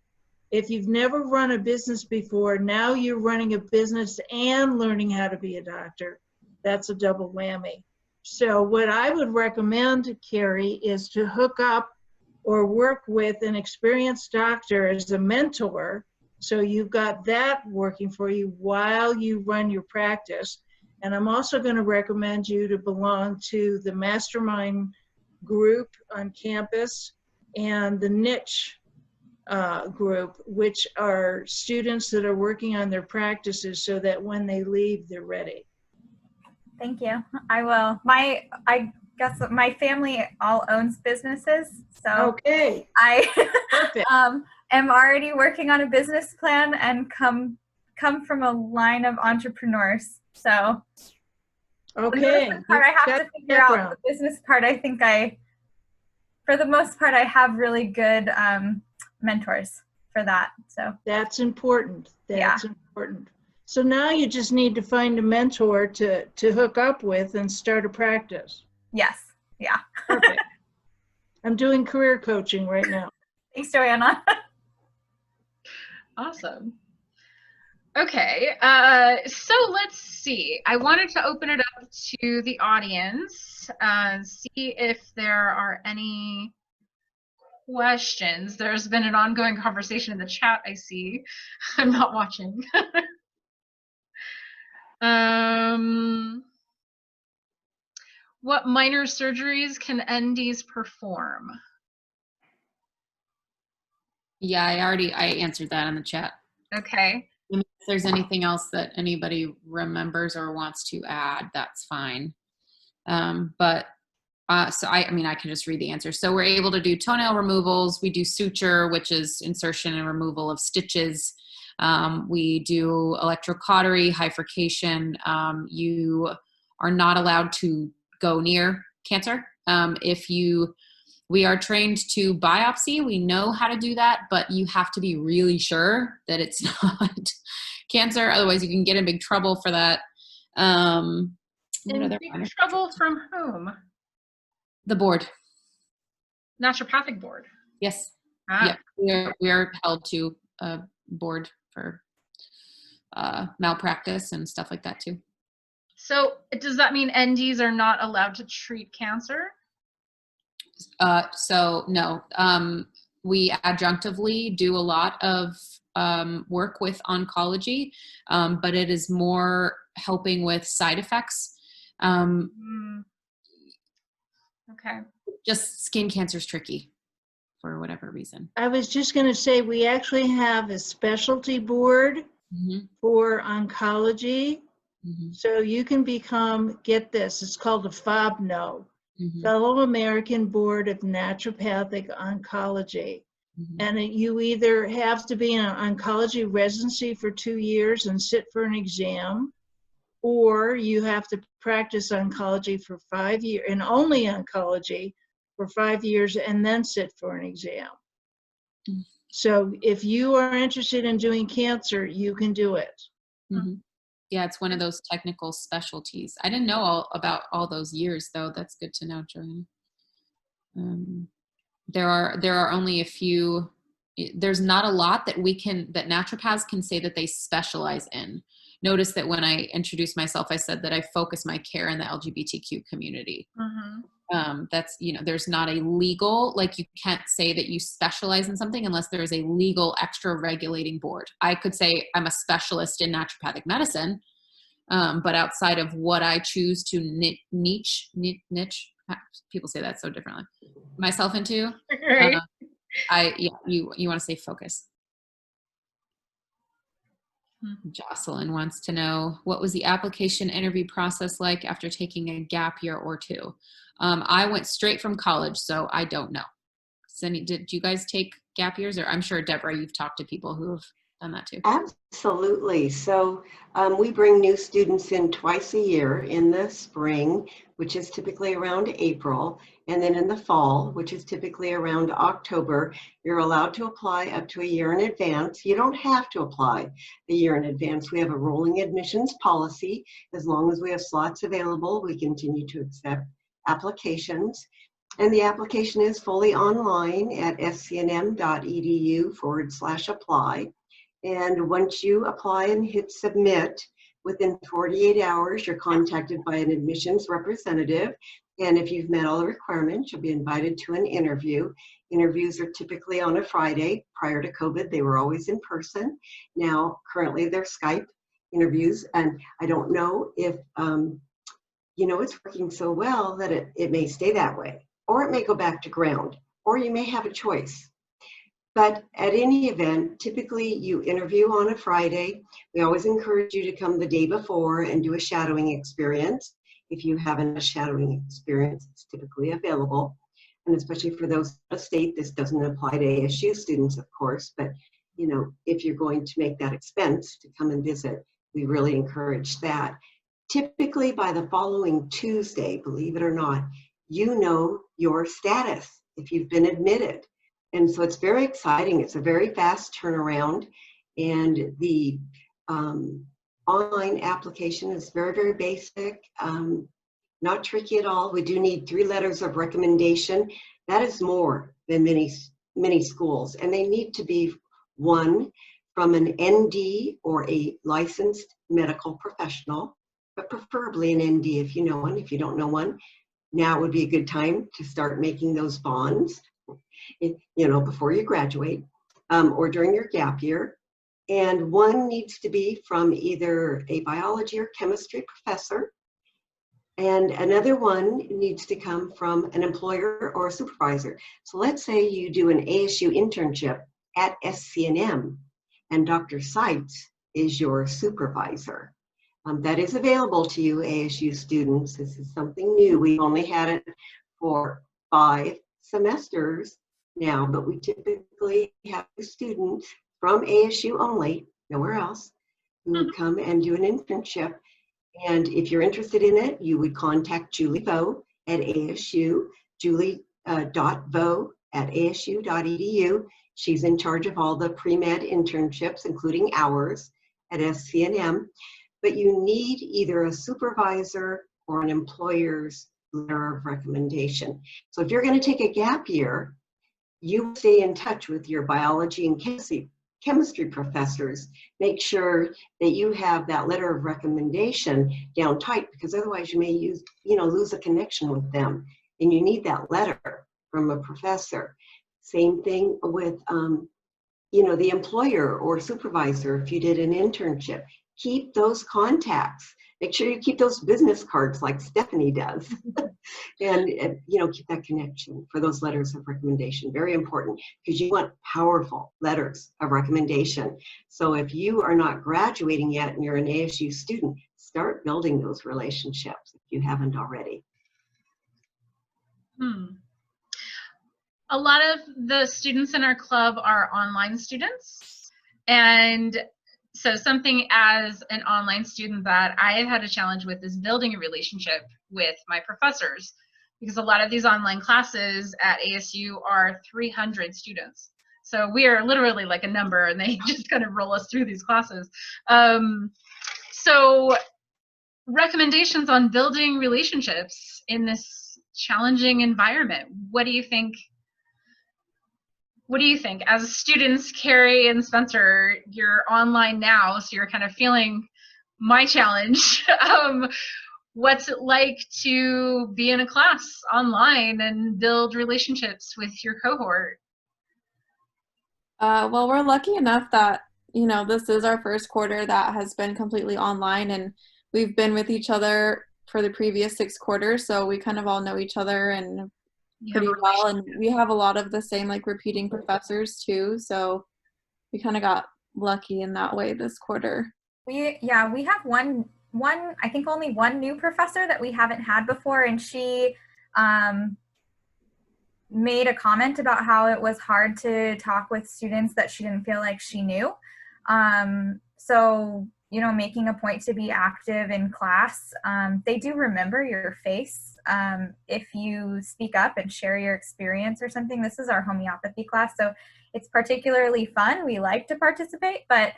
If you've never run a business before, now you're running a business and learning how to be a doctor. That's a double whammy. So what I would recommend, Carrie, is to hook up or work with an experienced doctor as a mentor. So you've got that working for you while you run your practice. And I'm also going to recommend you to belong to the mastermind group on campus and the niche group, which are students that are working on their practices so that when they leave, they're ready. Thank you. I will. I guess what, my family all owns businesses, so Okay, I perfect. am already working on a business plan and come from a line of entrepreneurs. So the Okay. medicine part I have to figure out. The business part, I think for the most part, I have really good mentors for that. So That's important. That's important. So now you just need to find a mentor to hook up with and start a practice. Yes. Yeah. Perfect. I'm doing career coaching right now. Thanks, Joanna. Awesome. Okay, so let's see. I wanted to open it up to the audience, see if there are any questions. There's been an ongoing conversation in the chat, I see. I'm not watching. What minor surgeries can NDs perform? Yeah, I answered that in the chat. Okay. If there's anything else that anybody remembers or wants to add, that's fine. So I can just read the answer. So we're able to do toenail removals. We do suture, which is insertion and removal of stitches. We do electrocautery, hyfurcation. You are not allowed to go near cancer. We are trained to biopsy. We know how to do that, but you have to be really sure that it's not cancer. Otherwise, you can get in big trouble for that. In big trouble from whom? The board. Naturopathic board. Yes. Ah. Yeah, we are held to a board for malpractice and stuff like that too. So does that mean NDs are not allowed to treat cancer? So no, we adjunctively do a lot of work with oncology, but it is more helping with side effects. Okay. Just skin cancer is tricky for whatever reason. I was just going to say, we actually have a specialty board for oncology. So you can become, get this, it's called a FOBNO, Fellow American Board of Naturopathic Oncology. And you either have to be in an oncology residency for 2 years and sit for an exam, or you have to practice oncology for 5 years, and only oncology for 5 years, and then sit for an exam. So if you are interested in doing cancer, you can do it. Yeah, it's one of those technical specialties. I didn't know about all those years, though. That's good to know, Joanne. There are only a few. There's not a lot that that naturopaths can say that they specialize in. Notice that when I introduced myself, I said that I focus my care in the LGBTQ community. That's, there's not a legal, like you can't say that you specialize in something unless there is a legal extra regulating board. I could say I'm a specialist in naturopathic medicine, but outside of what I choose to niche, people say that so differently, myself into, Right. You want to say focus. Jocelyn wants to know, what was the application interview process like after taking a gap year or 2? I went straight from college, so I don't know. Did you guys take gap years? Or I'm sure, Debra, you've talked to people who have done that too. Absolutely. So we bring new students in twice a year, in the spring, which is typically around April, and then in the fall, which is typically around October. You're allowed to apply up to a year in advance. You don't have to apply a year in advance. We have a rolling admissions policy. As long as we have slots available, we continue to accept applications. And the application is fully online at scnm.edu/apply. And once you apply and hit submit, within 48 hours, you're contacted by an admissions representative. And if you've met all the requirements, you'll be invited to an interview. Interviews are typically on a Friday. Prior to COVID, they were always in person. Now, currently, they're Skype interviews. And I don't know if, it's working so well that it may stay that way, or it may go back to ground, or you may have a choice. But at any event, typically you interview on a Friday. We always encourage you to come the day before and do a shadowing experience. if you haven't a shadowing experience, it's typically available. And especially for those out of state, this doesn't apply to ASU students, of course, but you know, if you're going to make that expense to come and visit, we really encourage that. Typically by the following Tuesday, believe it or not, you know your status if you've been admitted. And so it's very exciting. It's a very fast turnaround, and the online application is very, very basic, not tricky at all. We do need 3 letters of recommendation. That is more than many schools, and they need to be one from an ND or a licensed medical professional, but preferably an ND if you know one. If you don't know one, now would be a good time to start making those bonds, you know, before you graduate or during your gap year. And one needs to be from either a biology or chemistry professor, and another one needs to come from an employer or a supervisor. So let's say you do an ASU internship at SCNM, and Dr. Seitz is your supervisor. That is available to you, ASU students. This is something new. We've only had it for 5 semesters now, but we typically have students from ASU only, nowhere else, who come and do an internship. And if you're interested in it, you would contact Julie Vo at ASU, julie.vo@asu.edu. She's in charge of all the pre-med internships, including ours at SCNM. But you need either a supervisor or an employer's letter of recommendation. So if you're going to take a gap year, you stay in touch with your biology and chemistry professors. Make sure that you have that letter of recommendation down tight, because otherwise you may lose a connection with them, and you need that letter from a professor. Same thing with the employer or supervisor. If you did an internship, keep those contacts. Make sure you keep those business cards like Stephanie does. and keep that connection for those letters of recommendation. Very important, because you want powerful letters of recommendation. So if you are not graduating yet and you're an ASU student, start building those relationships if you haven't already. A lot of the students in our club are online students, and so something as an online student that I have had a challenge with is building a relationship with my professors, because a lot of these online classes at ASU are 300 students. So we are literally like a number, and they just kind of roll us through these classes. So recommendations on building relationships in this challenging environment. What do you think? What do you think? As students, Carrie and Spencer, you're online now, so you're kind of feeling my challenge. What's it like to be in a class online and build relationships with your cohort? Well, we're lucky enough that, this is our first quarter that has been completely online, and we've been with each other for the previous 6 quarters, so we kind of all know each other and pretty well, and we have a lot of the same repeating professors too, so we kind of got lucky in that way this quarter. We have one I think only one new professor that we haven't had before, and she made a comment about how it was hard to talk with students that she didn't feel like she knew. So making a point to be active in class. They do remember your face if you speak up and share your experience or something. This is our homeopathy class, so it's particularly fun. We like to participate, but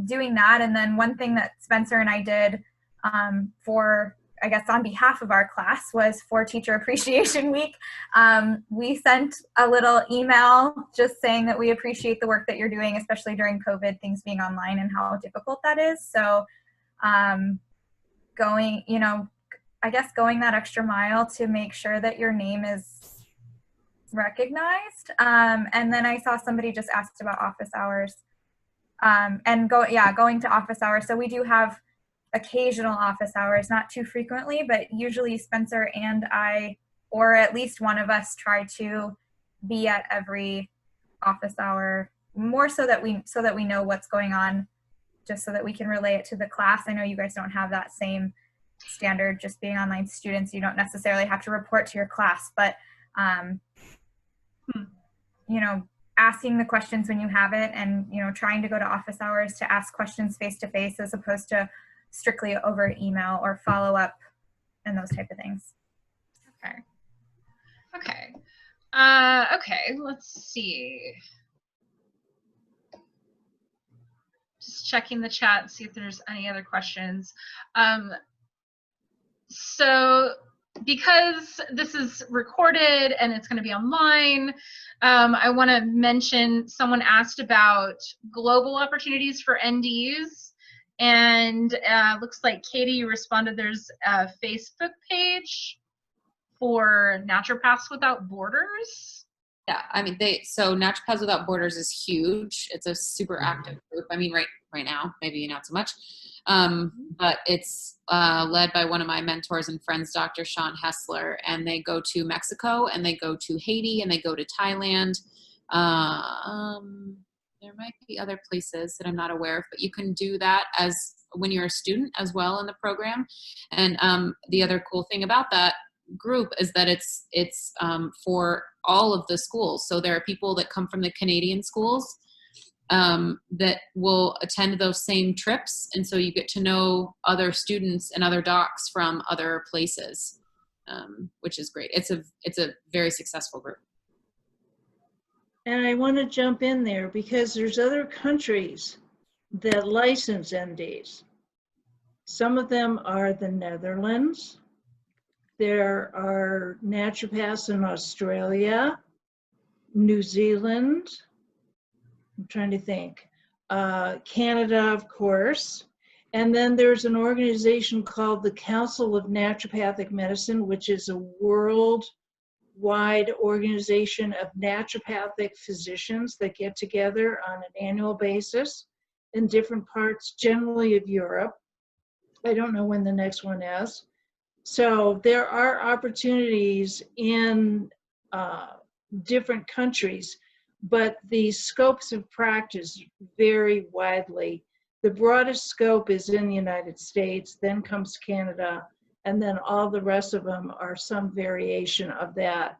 doing that. And then one thing that Spencer and I did for, I guess, on behalf of our class was for Teacher Appreciation Week. We sent a little email just saying that we appreciate the work that you're doing, especially during COVID, things being online and how difficult that is. So going that extra mile to make sure that your name is recognized. And then I saw somebody just asked about office hours going to office hours. So we do have occasional office hours, not too frequently, but usually Spencer and I, or at least one of us, try to be at every office hour, more so that we know what's going on, just so that we can relay it to the class. I know you guys don't have that same standard just being online students. You don't necessarily have to report to your class, but you know, asking the questions when you have it, and, you know, trying to go to office hours to ask questions face to face as opposed to strictly over email or follow up and those type of things. Okay. Okay. Okay, let's see. Just checking the chat, see if there's any other questions. So because this is recorded and it's going to be online, I want to mention someone asked about global opportunities for NDs, and looks like Katie responded there's a Facebook page for Naturopaths Without Borders. Yeah, I mean, so Naturopaths Without Borders is huge. It's a super active group. I mean, right now, maybe not so much. But it's led by one of my mentors and friends, Dr. Sean Hessler, and they go to Mexico, and they go to Haiti, and they go to Thailand. There might be other places that I'm not aware of, but you can do that as when you're a student as well in the program. And the other cool thing about that group is that it's for all of the schools. So there are people that come from the Canadian schools that will attend those same trips, and so you get to know other students and other docs from other places, which is great. It's a very successful group. And I want to jump in there because there's other countries that license NDs. Some of them are the Netherlands. There are naturopaths in Australia, New Zealand, I'm trying to think, Canada, of course. And then there's an organization called the Council of Naturopathic Medicine, which is a worldwide organization of naturopathic physicians that get together on an annual basis in different parts, generally of Europe. I don't know when the next one is. So there are opportunities in different countries, but the scopes of practice vary widely. The broadest scope is in the United States, then comes Canada, and then all the rest of them are some variation of that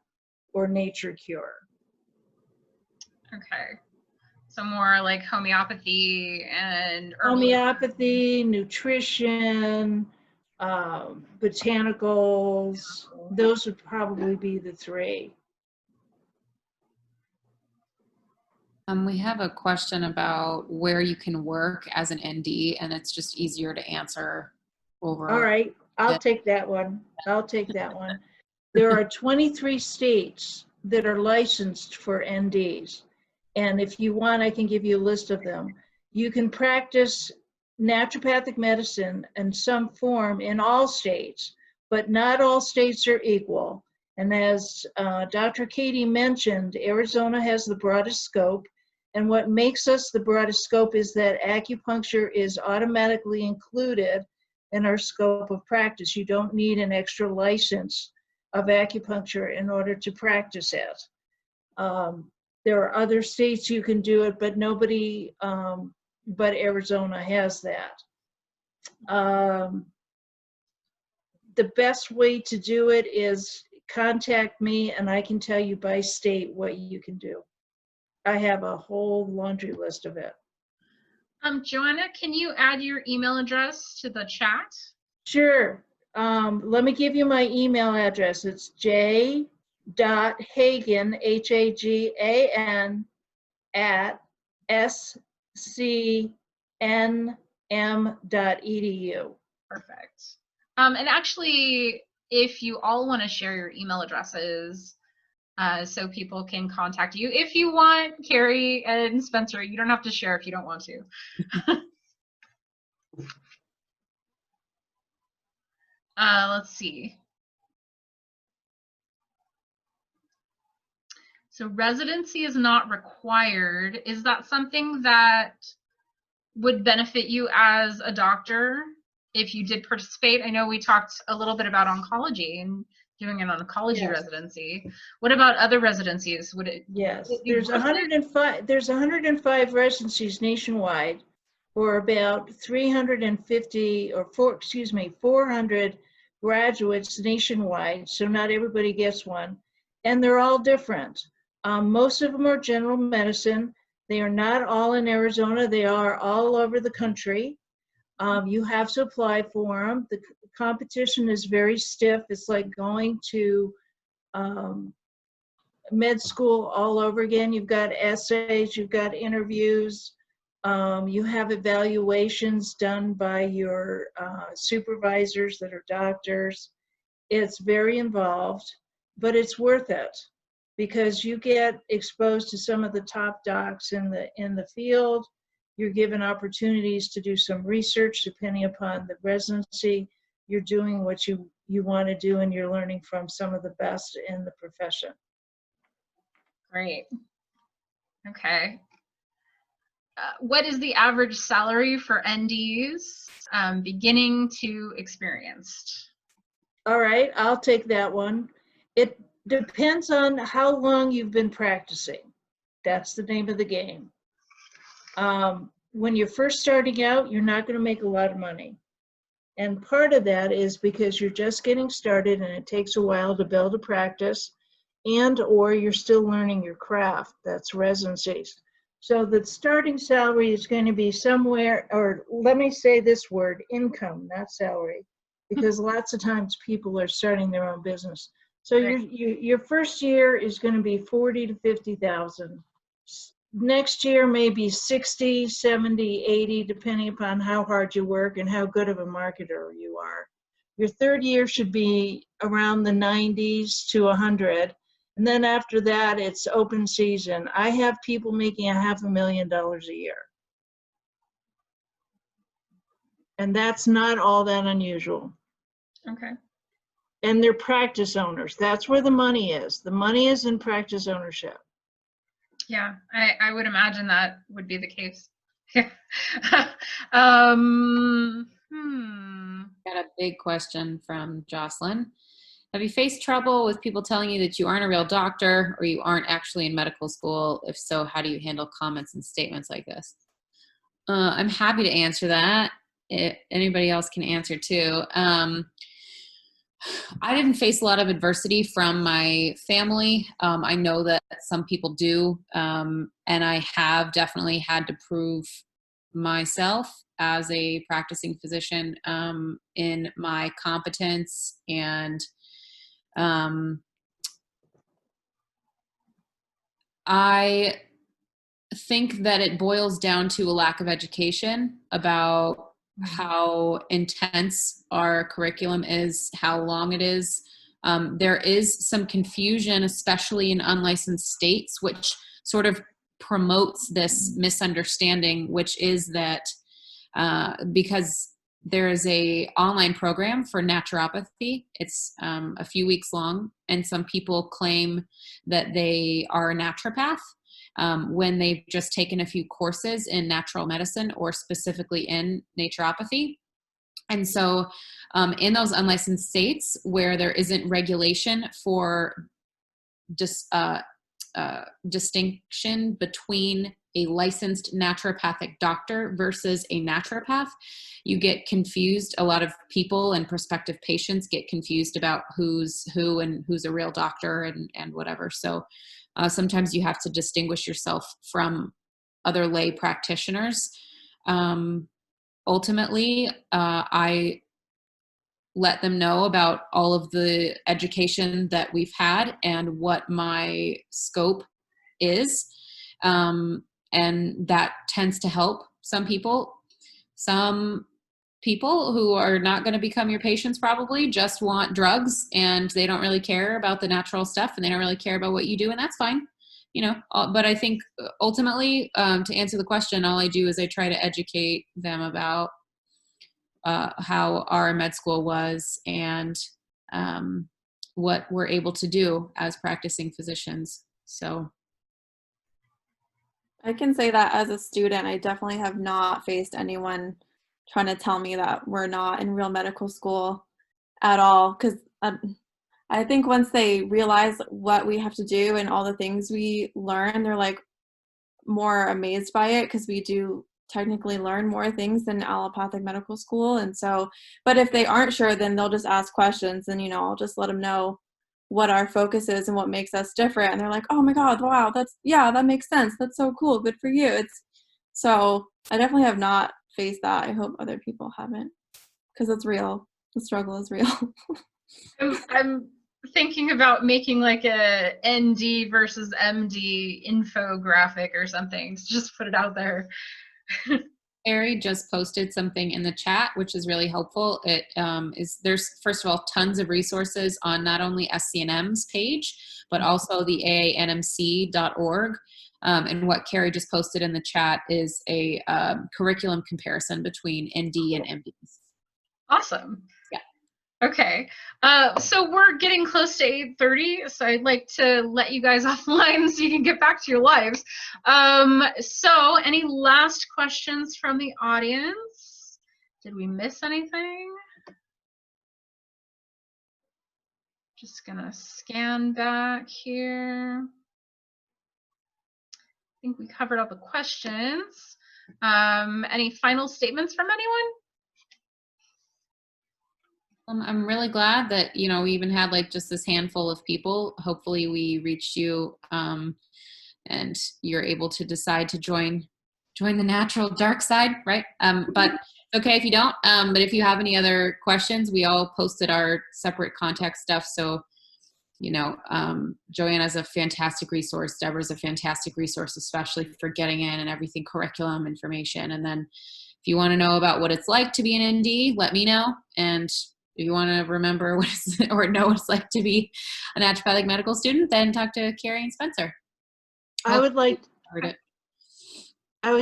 or nature cure. Okay. So more like homeopathy and herbal. Homeopathy, nutrition, botanicals, those would probably be the three. We have a question about where you can work as an ND, and it's just easier to answer over. All right, I'll take that one. I'll take that one. There are 23 states that are licensed for NDs. And if you want, I can give you a list of them. You can practice naturopathic medicine in some form in all states, but not all states are equal. And as Dr. Katie mentioned, Arizona has the broadest scope. And what makes us the broadest scope is that acupuncture is automatically included in our scope of practice. You don't need an extra license of acupuncture in order to practice it. There are other states you can do it, but nobody but Arizona has that. The best way to do it is contact me, and I can tell you by state what you can do. I have a whole laundry list of it. Joanna, can you add your email address to the chat? Sure. Let me give you my email address. It's j.hagan, Hagan, at scnm.edu. Perfect. And actually, if you all want to share your email addresses so people can contact you, if you want, Carrie and Spencer, you don't have to share if you don't want to. Let's see. So residency is not required. Is that something that would benefit you as a doctor if you did participate? I know we talked a little bit about oncology and doing an oncology residency. What about other residencies? Would it? Yes, there's 105. There's 105 residencies nationwide. for about 350 or 400 graduates nationwide. So not everybody gets one. And they're all different. Most of them are general medicine. They are not all in Arizona. They are all over the country. You have to apply for them. The competition is very stiff. It's like going to med school all over again. You've got essays, you've got interviews, you have evaluations done by your supervisors that are doctors. It's very involved, but it's worth it because you get exposed to some of the top docs in the field. You're given opportunities to do some research depending upon the residency. You're doing what you want to do, and you're learning from some of the best in the profession. Great. Okay. What is the average salary for NDs, beginning to experienced? All right, I'll take that one. It depends on how long you've been practicing. That's the name of the game. When you're first starting out, you're not going to make a lot of money. And part of that is because you're just getting started and it takes a while to build a practice, and or you're still learning your craft. That's residencies. So the starting salary is going to be somewhere, or let me say this word, income, not salary, because lots of times people are starting their own business. So your first year is going to be 40 to 50,000. Next year maybe 60, 70, 80, depending upon how hard you work and how good of a marketer you are. Your third year should be around the 90s to 100. And then after that, it's open season. I have people making $500,000 a year. And that's not all that unusual. Okay. And they're practice owners. That's where the money is. The money is in practice ownership. Yeah, I would imagine that would be the case. Got a big question from Jocelyn. Have you faced trouble with people telling you that you aren't a real doctor or you aren't actually in medical school? If so, how do you handle comments and statements like this? I'm happy to answer that. Anybody else can answer too. I didn't face a lot of adversity from my family. I know that some people do, and I have definitely had to prove myself as a practicing physician in my competence, and I think that it boils down to a lack of education about how intense our curriculum is, how long it is. There is some confusion, especially in unlicensed states, which sort of promotes this misunderstanding, which is that because there is a online program for naturopathy. It's a few weeks long, and some people claim that they are a naturopath when they've just taken a few courses in natural medicine or specifically in naturopathy. And so in those unlicensed states where there isn't regulation for distinction between a licensed naturopathic doctor versus a naturopath, you get confused. A lot of people and prospective patients get confused about who's who and who's a real doctor and whatever. So sometimes you have to distinguish yourself from other lay practitioners. Ultimately, I let them know about all of the education that we've had and what my scope is. And that tends to help some people. Some people who are not going to become your patients probably just want drugs and they don't really care about the natural stuff and they don't really care about what you do, and that's fine. You know, but I think ultimately, to answer the question, all I do is I try to educate them about how our med school was and what we're able to do as practicing physicians. So I can say that as a student, I definitely have not faced anyone trying to tell me that we're not in real medical school at all. Because I think once they realize what we have to do and all the things we learn, they're like more amazed by it, because we do technically learn more things than allopathic medical school. And so, but if they aren't sure, then they'll just ask questions, and, you know, I'll just let them know what our focus is and what makes us different. And they're like, oh my God, wow, that makes sense. That's so cool. Good for you. So I definitely have not faced that. I hope other people haven't, because it's real. The struggle is real. I'm thinking about making like a ND versus MD infographic or something. Just put it out there. Carrie just posted something in the chat, which is really helpful. There's, first of all, tons of resources on not only SCNM's page, but also the AANMC.org. And what Carrie just posted in the chat is a curriculum comparison between ND and MDs. Awesome. Yeah. Okay. So we're getting close to 8:30, so I'd like to let you guys offline so you can get back to your lives. So any last questions from the audience? Did we miss anything? Just gonna scan back here. I think we covered all the questions. Any final statements from anyone? I'm really glad that, you know, we even had like just this handful of people. Hopefully we reached you and you're able to decide to join the natural dark side, right? But okay if you don't. But if you have any other questions, we all posted our separate contact stuff. So, you know, Joanne is a fantastic resource. Debra's a fantastic resource, especially for getting in and everything, curriculum information. And then if you want to know about what it's like to be an ND, let me know. And if you want to remember or know what it's like to be a naturopathic medical student, then talk to Carrie and Spencer. I was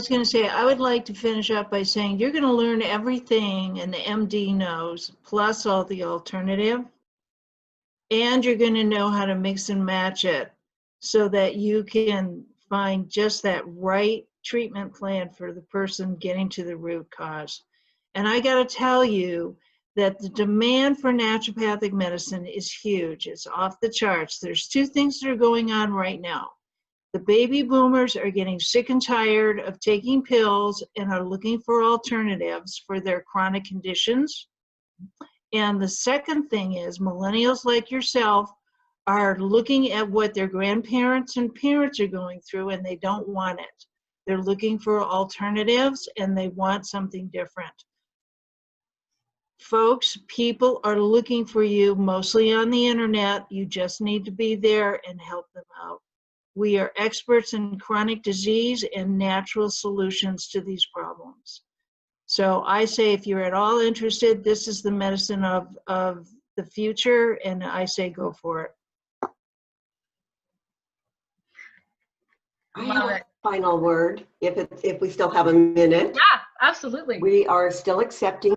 going to say, I would like to finish up by saying you're going to learn everything an MD knows, plus all the alternative, and you're going to know how to mix and match it so that you can find just that right treatment plan for the person getting to the root cause. And I got to tell you that the demand for naturopathic medicine is huge. It's off the charts. There's two things that are going on right now. The baby boomers are getting sick and tired of taking pills and are looking for alternatives for their chronic conditions. And the second thing is millennials like yourself are looking at what their grandparents and parents are going through, and they don't want it. They're looking for alternatives and they want something different. Folks, people are looking for you mostly on the internet. You just need to be there and help them out. We are experts in chronic disease and natural solutions to these problems. So I say if you're at all interested, this is the medicine of the future, and I say go for it. I have a final word, if we still have a minute. Yeah, absolutely. We are still accepting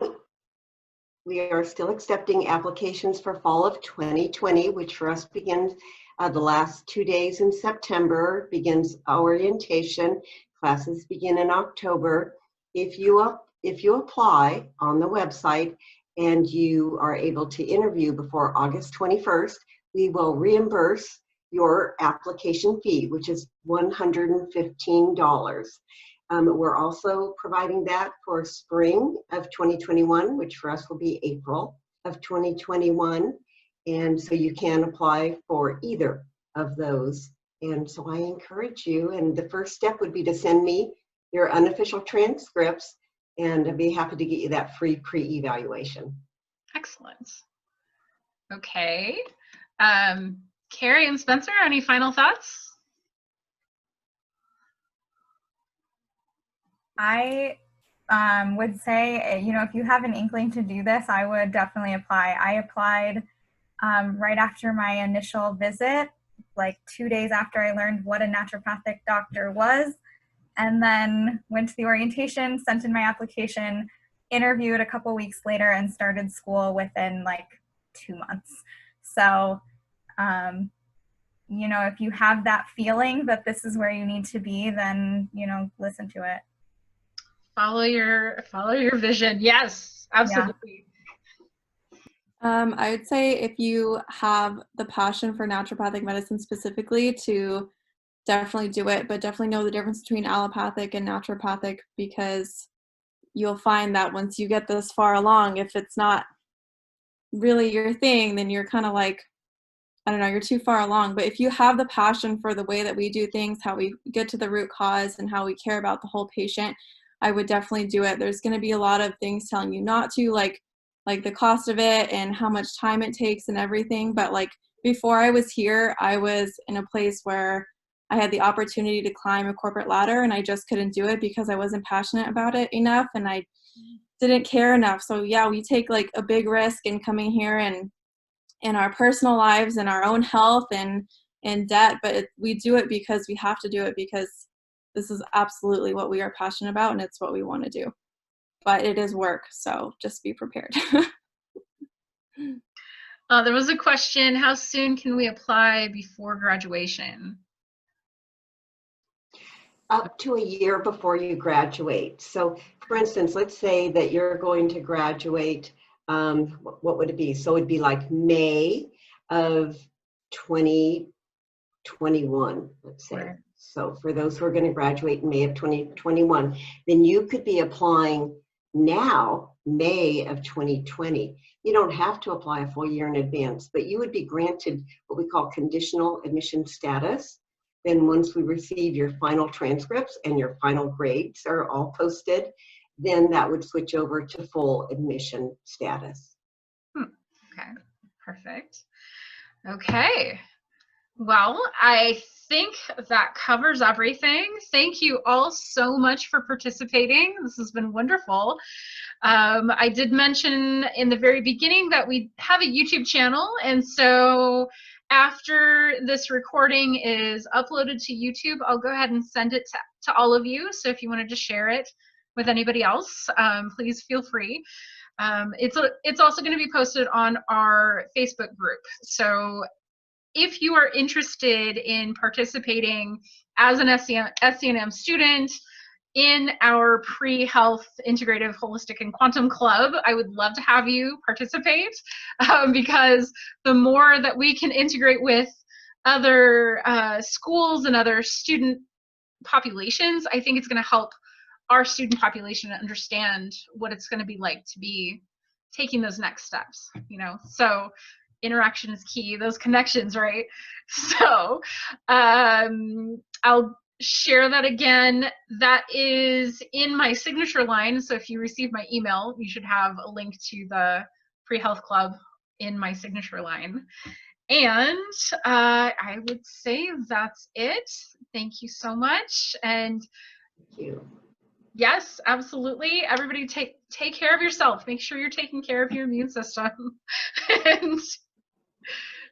applications for fall of 2020, which for us begins the last 2 days in September, begins orientation. Classes begin in October. If you apply on the website and you are able to interview before August 21st, we will reimburse your application fee, which is $115. We're also providing that for spring of 2021, which for us will be April of 2021. And so you can apply for either of those. And so I encourage you, and the first step would be to send me your unofficial transcripts, and I'd be happy to get you that free pre-evaluation. Excellent. Okay. Carrie and Spencer, any final thoughts? I would say, you know, if you have an inkling to do this, I would definitely apply. I applied right after my initial visit, like 2 days after I learned what a naturopathic doctor was, and then went to the orientation, sent in my application, interviewed a couple weeks later, and started school within like 2 months. So, you know, if you have that feeling that this is where you need to be, then, you know, listen to it. Follow your vision. Yes, absolutely. I would say if you have the passion for naturopathic medicine specifically, to definitely do it, but definitely know the difference between allopathic and naturopathic, because you'll find that once you get this far along, if it's not really your thing, then you're kind of like, I don't know, you're too far along. But if you have the passion for the way that we do things, how we get to the root cause and how we care about the whole patient, I would definitely do it. There's going to be a lot of things telling you not to, like the cost of it and how much time it takes and everything. But like before I was here, I was in a place where I had the opportunity to climb a corporate ladder, and I just couldn't do it because I wasn't passionate about it enough, and I didn't care enough. So yeah, we take like a big risk in coming here and in our personal lives and our own health and debt, but we do it because we have to do it, because this is absolutely what we are passionate about and it's what we want to do. But it is work, so just be prepared. There was a question, how soon can we apply before graduation? Up to a year before you graduate. So for instance, let's say that you're going to graduate, what would it be? So it'd be like May of 2021, let's say. Right. So for those who are going to graduate in May of 2021, then you could be applying now, May of 2020. You don't have to apply a full year in advance, but you would be granted what we call conditional admission status. Then once we receive your final transcripts and your final grades are all posted, then that would switch over to full admission status. Okay, perfect. Okay, well, I think that covers everything. Thank you all so much for participating. This has been wonderful. I did mention in the very beginning that we have a YouTube channel, and so after this recording is uploaded to YouTube, I'll go ahead and send it to all of you. So if you wanted to share it with anybody else, please feel free. It's also going to be posted on our Facebook group. So if you are interested in participating as an SCNM student in our pre-health integrative holistic and quantum club, I would love to have you participate, because the more that we can integrate with other schools and other student populations, I think it's going to help our student population understand what it's going to be like to be taking those next steps, you know. So interaction is key, those connections, right? So I'll share that again. That is in my signature line. So if you receive my email, you should have a link to the pre-health club in my signature line. And I would say that's it. Thank you so much. And Thank you. yes, absolutely. Everybody take care of yourself. Make sure you're taking care of your immune system and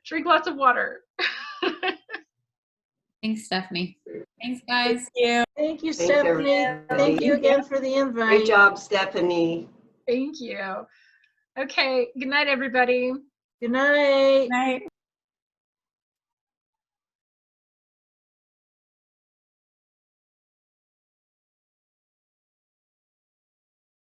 drink lots of water. Thanks, Stephanie. Thanks, guys. Thank you. Thank you, Thanks, Stephanie. everybody. Thank you again for the invite. Great job, Stephanie. Thank you. Okay, good night, everybody. Good night. Night.